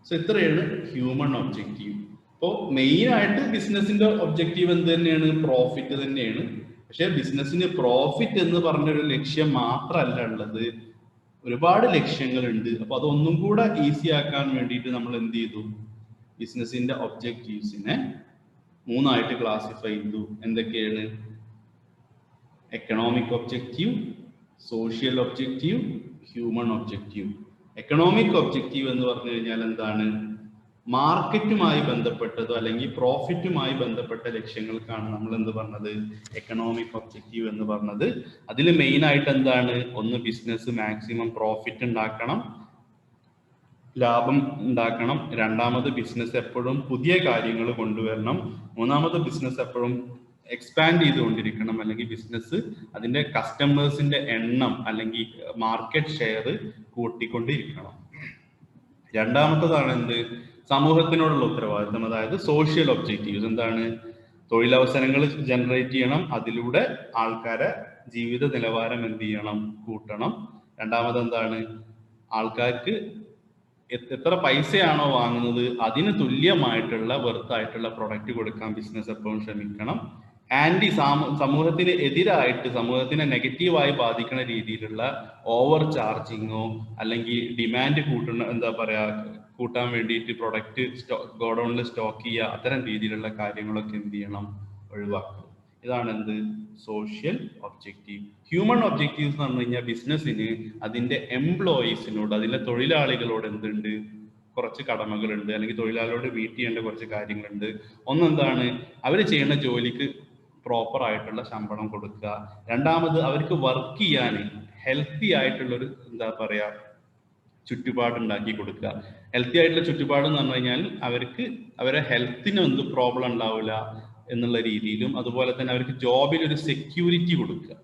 സോ ഇത്രയാണ് ഹ്യൂമൻ ഒബ്ജക്റ്റീവ്. ഇപ്പോൾ മെയിൻ ആയിട്ട് ബിസിനസിന്റെ ഒബ്ജക്റ്റീവ് എന്ത് തന്നെയാണ്? പ്രോഫിറ്റ് തന്നെയാണ്. പക്ഷെ ബിസിനസ്സിന് പ്രോഫിറ്റ് എന്ന് പറഞ്ഞൊരു ലക്ഷ്യം മാത്രമല്ല ഉള്ളത്, ഒരുപാട് ലക്ഷ്യങ്ങളുണ്ട്. അപ്പൊ അതൊന്നും കൂടെ ഈസി ആക്കാൻ വേണ്ടിയിട്ട് നമ്മൾ എന്ത് ചെയ്തു? ബിസിനസിന്റെ ഒബ്ജക്റ്റീവ്സിനെ 3 ആയിട്ട് ക്ലാസിഫൈ ചെയ്തു. എന്തൊക്കെയാണ്? Economic objective, social objective, human objective. Economic objective എന്ന് പറഞ്ഞു കഴിഞ്ഞാൽ എന്താണ്? മാർക്കറ്റുമായി ബന്ധപ്പെട്ടതോ അല്ലെങ്കിൽ പ്രോഫിറ്റുമായി ബന്ധപ്പെട്ട ലക്ഷ്യങ്ങൾക്കാണ് നമ്മൾ എന്ത് പറഞ്ഞത്? എക്കണോമിക് ഒബ്ജക്റ്റീവ് എന്ന് പറഞ്ഞത്. അതിൽ മെയിൻ ആയിട്ട് എന്താണ്? ഒന്ന്, ബിസിനസ് മാക്സിമം പ്രോഫിറ്റ് ഉണ്ടാക്കണം, ലാഭം ഉണ്ടാക്കണം. രണ്ടാമത്, ബിസിനസ് എപ്പോഴും പുതിയ കാര്യങ്ങൾ കൊണ്ടുവരണം. മൂന്നാമത്, ബിസിനസ് എപ്പോഴും എക്സ്പാൻഡ് ചെയ്തുകൊണ്ടിരിക്കണം, അല്ലെങ്കിൽ ബിസിനസ് അതിന്റെ കസ്റ്റമേഴ്സിന്റെ എണ്ണം അല്ലെങ്കിൽ മാർക്കറ്റ് ഷെയർ കൂട്ടിക്കൊണ്ടിരിക്കണം. രണ്ടാമത്തതാണ് എന്ത്? സമൂഹത്തിനോടുള്ള ഉത്തരവാദിത്തം, അതായത് സോഷ്യൽ ഒബ്ജക്റ്റീവ്സ്. എന്താണ്? തൊഴിലവസരങ്ങൾ ജനറേറ്റ് ചെയ്യണം, അതിലൂടെ ആൾക്കാരെ ജീവിത നിലവാരം എന്ത് ചെയ്യണം? കൂട്ടണം. രണ്ടാമത് എന്താണ്? ആൾക്കാർക്ക് എത്ര പൈസയാണോ വാങ്ങുന്നത് അതിന് തുല്യമായിട്ടുള്ള വെർത്തായിട്ടുള്ള പ്രൊഡക്റ്റ് കൊടുക്കാൻ ബിസിനസ് എപ്പോഴും ശ്രമിക്കണം. സമൂഹത്തിന് എതിരായിട്ട് സമൂഹത്തിനെ നെഗറ്റീവായി ബാധിക്കുന്ന രീതിയിലുള്ള ഓവർ ചാർജിങ്ങോ അല്ലെങ്കിൽ ഡിമാൻഡ് കൂട്ടാൻ വേണ്ടിയിട്ട് പ്രൊഡക്റ്റ് ഗോഡൌണിൽ സ്റ്റോക്ക് ചെയ്യുക, അത്തരം രീതിയിലുള്ള കാര്യങ്ങളൊക്കെ എന്ത് ചെയ്യണം, ഒഴിവാക്കണം. ഇതാണ് എന്ത് സോഷ്യൽ ഒബ്ജക്റ്റീവ്. ഹ്യൂമൻ ഒബ്ജക്റ്റീവ്സ് എന്ന് പറഞ്ഞു കഴിഞ്ഞാൽ ബിസിനസ്സിന് അതിന്റെ എംപ്ലോയീസിനോട്, അതിലെ തൊഴിലാളികളോട് എന്തുണ്ട്, കുറച്ച് കടമകളുണ്ട്, അല്ലെങ്കിൽ തൊഴിലാളികളോട് മീറ്റ് ചെയ്യേണ്ട കുറച്ച് കാര്യങ്ങളുണ്ട്. ഒന്നെന്താണ്, അവർ ചെയ്യുന്ന ജോലിക്ക് പ്രോപ്പർ ആയിട്ടുള്ള ശമ്പളം കൊടുക്കുക. രണ്ടാമത്, അവർക്ക് വർക്ക് ചെയ്യാൻ ഹെൽത്തി ആയിട്ടുള്ളൊരു ചുറ്റുപാട് ഉണ്ടാക്കി കൊടുക്കുക. ഹെൽത്തി ആയിട്ടുള്ള ചുറ്റുപാട് എന്ന് പറഞ്ഞു കഴിഞ്ഞാൽ അവർക്ക് അവരെ ഹെൽത്തിന് എന്ത് പ്രോബ്ലം ഉണ്ടാവില്ല എന്നുള്ള രീതിയിലും, അതുപോലെ തന്നെ അവർക്ക് ജോബിൽ ഒരു സെക്യൂരിറ്റി കൊടുക്കുക.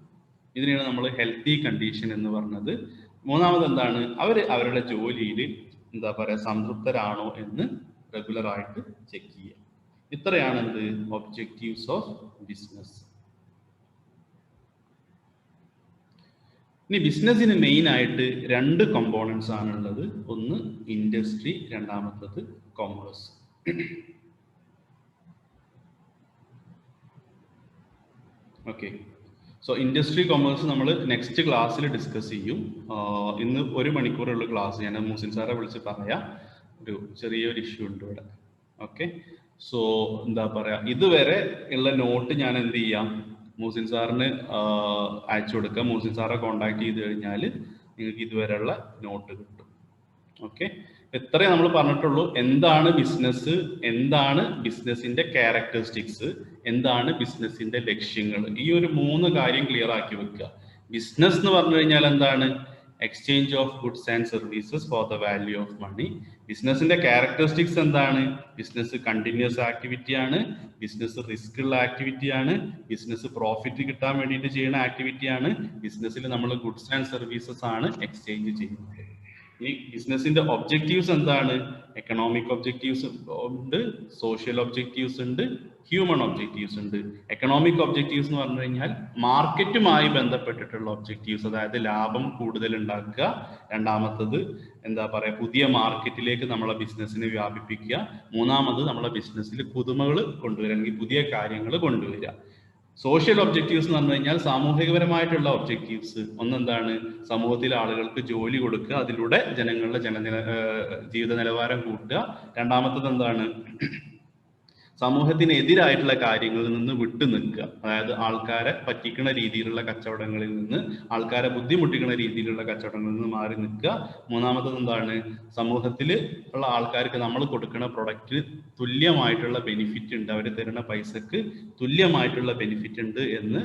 ഇതിനെയാണ് നമ്മൾ ഹെൽത്തി കണ്ടീഷൻ എന്ന് പറഞ്ഞത്. മൂന്നാമത് എന്താണ്, അവരുടെ ജോലിയിൽ സംതൃപ്തരാണോ എന്ന് റെഗുലർ ആയിട്ട് ചെക്ക് ചെയ്യുക. ഇത്രയാണ് എന്ത് ഒബ്ജക്റ്റീവ്സ് ഓഫ് ബിസിനസ്. ഇനി ബിസിനസ്സിന് മെയിൻ ആയിട്ട് 2 കമ്പോണൻസ് ആണുള്ളത്. ഒന്ന് ഇൻഡസ്ട്രി, രണ്ടാമത്തത് commerce. Okay, so industry commerce നമ്മൾ നെക്സ്റ്റ് ക്ലാസ്സിൽ ഡിസ്കസ് ചെയ്യും. ഇന്ന് 1 മണിക്കൂറുള്ള ക്ലാസ്. ഞാൻ മുസിൻ സാറെ വിളിച്ച് പറയാം, ഒരു ചെറിയൊരു ഇഷ്യൂ ഉണ്ട് ഇവിടെ. ഓക്കെ, സോ ഇതുവരെ ഉള്ള നോട്ട് ഞാൻ എന്ത് ചെയ്യാം, മൂസിൻ സാറിന് അയച്ചു കൊടുക്കാം. മൂസിൻ സാറെ കോണ്ടാക്ട് ചെയ്ത് കഴിഞ്ഞാൽ നിങ്ങൾക്ക് ഇതുവരെയുള്ള നോട്ട് കിട്ടും. ഓക്കെ, ഇത്രയും നമ്മൾ പറഞ്ഞിട്ടുള്ളൂ. എന്താണ് ബിസിനസ്, എന്താണ് ബിസിനസിന്റെ ക്യാരക്ടറിസ്റ്റിക്സ്, എന്താണ് ബിസിനസിന്റെ ലക്ഷ്യങ്ങൾ, ഈ ഒരു 3 കാര്യം ക്ലിയർ ആക്കി വെക്കുക. ബിസിനസ് എന്ന് പറഞ്ഞു കഴിഞ്ഞാൽ എന്താണ്, exchange of goods and services for the value of money. ബിസിനസിന്റെ ക്യാരക്ടറിസ്റ്റിക്സ് എന്താണ്, ബിസിനസ് കണ്ടിന്യൂസ് ആക്ടിവിറ്റി ആണ്, ബിസിനസ് റിസ്ക് ഉള്ള ആക്ടിവിറ്റി ആണ്, ബിസിനസ് പ്രോഫിറ്റ് കിട്ടാൻ വേണ്ടിയിട്ട് ചെയ്യുന്ന ആക്ടിവിറ്റി ആണ്, ബിസിനസ്സിൽ നമ്മൾ ഗുഡ്സ് ആൻഡ് സർവീസസ് ആണ് എക്സ്ചേഞ്ച് ചെയ്യുന്നത്. ഈ ബിസിനസിന്റെ ഒബ്ജക്റ്റീവ്സ് എന്താണ്, എക്കണോമിക് ഒബ്ജക്റ്റീവ്സ് ഉണ്ട്, സോഷ്യൽ ഒബ്ജക്റ്റീവ്സ് ഉണ്ട്, ഹ്യൂമൻ ഒബ്ജക്റ്റീവ്സ് ഉണ്ട്. എക്കണോമിക് ഒബ്ജക്റ്റീവ്സ് എന്ന് പറഞ്ഞു കഴിഞ്ഞാൽ മാർക്കറ്റുമായി ബന്ധപ്പെട്ടിട്ടുള്ള ഒബ്ജക്റ്റീവ്സ്, അതായത് ലാഭം കൂടുതൽ ഉണ്ടാക്കുക. രണ്ടാമത്തത് പുതിയ മാർക്കറ്റിലേക്ക് നമ്മളെ ബിസിനസ്സിനെ വ്യാപിപ്പിക്കുക. മൂന്നാമത് നമ്മളെ ബിസിനസ്സിൽ പുതുമകൾ കൊണ്ടുവരിക, അല്ലെങ്കിൽ പുതിയ കാര്യങ്ങൾ കൊണ്ടുവരിക. സോഷ്യൽ ഒബ്ജക്റ്റീവ്സ് എന്ന് പറഞ്ഞു കഴിഞ്ഞാൽ സാമൂഹികപരമായിട്ടുള്ള ഒബ്ജക്റ്റീവ്സ്. ഒന്നെന്താണ്, സമൂഹത്തിലെ ആളുകൾക്ക് ജോലി കൊടുക്കുക, അതിലൂടെ ജനങ്ങളുടെ ജീവിത നിലവാരം കൂട്ടുക. രണ്ടാമത്തത് എന്താണ്, സമൂഹത്തിന് എതിരായിട്ടുള്ള കാര്യങ്ങളിൽ നിന്ന് വിട്ടു നിൽക്കുക, അതായത് ആൾക്കാരെ പറ്റിക്കുന്ന രീതിയിലുള്ള കച്ചവടങ്ങളിൽ നിന്ന്, ആൾക്കാരെ ബുദ്ധിമുട്ടിക്കുന്ന രീതിയിലുള്ള കച്ചവടങ്ങളിൽ നിന്ന് മാറി നിൽക്കുക. മൂന്നാമത്തത് എന്താണ്, സമൂഹത്തിൽ ഉള്ള ആൾക്കാർക്ക് നമ്മൾ കൊടുക്കുന്ന പ്രൊഡക്റ്റ് തുല്യമായിട്ടുള്ള ബെനിഫിറ്റ് ഉണ്ട്, അവർ തരുന്ന പൈസക്ക് തുല്യമായിട്ടുള്ള ബെനിഫിറ്റ് ഉണ്ട് എന്ന്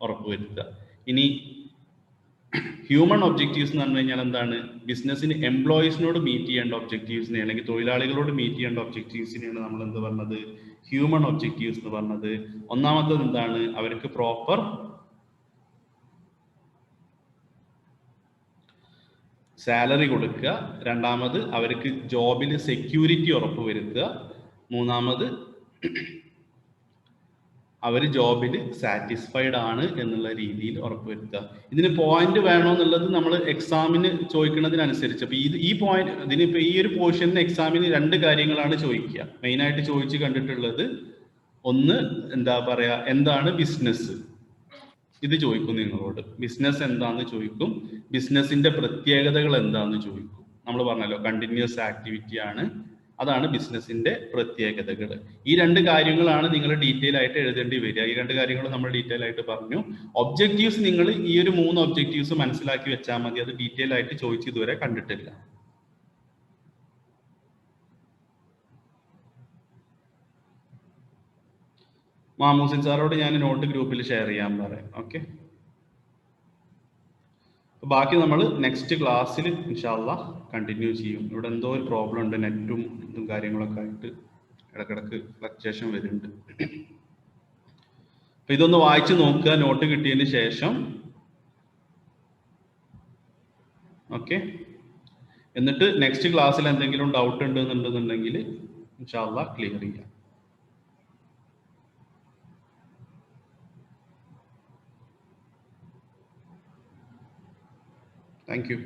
ഉറപ്പുവരുത്തുക. ഇനി ഹ്യൂമൻ ഒബ്ജക്റ്റീവ്സ് എന്ന് പറഞ്ഞു കഴിഞ്ഞാൽ എന്താണ്, ബിസിനസ്സിന് എംപ്ലോയീസിനോട് മീറ്റ് ചെയ്യേണ്ട ഒബ്ജക്റ്റീവ്സിനെ, അല്ലെങ്കിൽ തൊഴിലാളികളോട് മീറ്റ് ചെയ്യേണ്ട ഒബ്ജക്റ്റീവ്സിനെയാണ് നമ്മൾ എന്ത് പറഞ്ഞത്, ഹ്യൂമൻ ഒബ്ജക്റ്റീവ്സ് എന്ന് പറഞ്ഞത്. ഒന്നാമത്തത് എന്താണ്, അവർക്ക് പ്രോപ്പർ സാലറി കൊടുക്കുക. രണ്ടാമത്, അവർക്ക് ജോബിൽ സെക്യൂരിറ്റി ഉറപ്പുവരുത്തുക. മൂന്നാമത്, അവർ ജോബിൽ സാറ്റിസ്ഫൈഡ് ആണ് എന്നുള്ള രീതിയിൽ ഉറപ്പുവരുത്തുക. ഇതിന് പോയിന്റ് വേണോ എന്നുള്ളത് നമ്മൾ എക്സാമിന് ചോദിക്കുന്നതിനനുസരിച്ച്. അപ്പൊ ഈ പോയിന്റ്, ഇതിനിപ്പോ ഈ ഒരു പോർഷനിൽ എക്സാമിന് 2 കാര്യങ്ങളാണ് ചോദിക്കുക, മെയിനായിട്ട് ചോദിച്ച് കണ്ടിട്ടുള്ളത്. ഒന്ന് എന്താണ് ബിസിനസ്, ഇത് ചോദിക്കും നിങ്ങളോട്. ബിസിനസ് എന്താന്ന് ചോദിക്കും, ബിസിനസിന്റെ പ്രത്യേകതകൾ എന്താന്ന് ചോദിക്കും. നമ്മൾ പറഞ്ഞല്ലോ കണ്ടിന്യൂസ് ആക്ടിവിറ്റി ആണ്, അതാണ് ബിസിനസിന്റെ പ്രത്യേകതകൾ. ഈ 2 കാര്യങ്ങളാണ് നിങ്ങൾ ഡീറ്റെയിൽ ആയിട്ട് എഴുതേണ്ടി വരിക. ഈ 2 കാര്യങ്ങൾ നമ്മൾ ഡീറ്റെയിൽ ആയിട്ട് പറഞ്ഞു. ഒബ്ജക്റ്റീവ്സ് നിങ്ങൾ ഈ ഒരു 3 ഒബ്ജക്റ്റീവ്സ് മനസ്സിലാക്കി വെച്ചാൽ മതി. അത് ഡീറ്റെയിൽ ആയിട്ട് ചോദിച്ച് ഇതുവരെ കണ്ടിട്ടില്ല. മാമൂസിൻ സാറോട് ഞാൻ നോട്ട് ഗ്രൂപ്പിൽ ഷെയർ ചെയ്യാൻ പറയാം. ഓക്കെ, ബാക്കി നമ്മൾ നെക്സ്റ്റ് ക്ലാസ്സിൽ ഇൻഷാല്ലാ കണ്ടിന്യൂ ചെയ്യും. ഇവിടെ എന്തോ ഒരു പ്രോബ്ലം ഉണ്ട്, നെറ്റും ഇതും കാര്യങ്ങളൊക്കെ ആയിട്ട് ഇടക്കിടക്ക് ഫ്ലക്ച്വേഷൻ വരുന്നുണ്ട്. അപ്പൊ ഇതൊന്ന് വായിച്ചു നോക്കുക നോട്ട് കിട്ടിയതിന് ശേഷം. ഓക്കെ, എന്നിട്ട് നെക്സ്റ്റ് ക്ലാസ്സിൽ എന്തെങ്കിലും ഡൗട്ട് ഉണ്ടെന്നുണ്ടെന്നുണ്ടെങ്കിൽ ഇൻഷാല്ലാ ക്ലിയർ ചെയ്യാം. Thank you.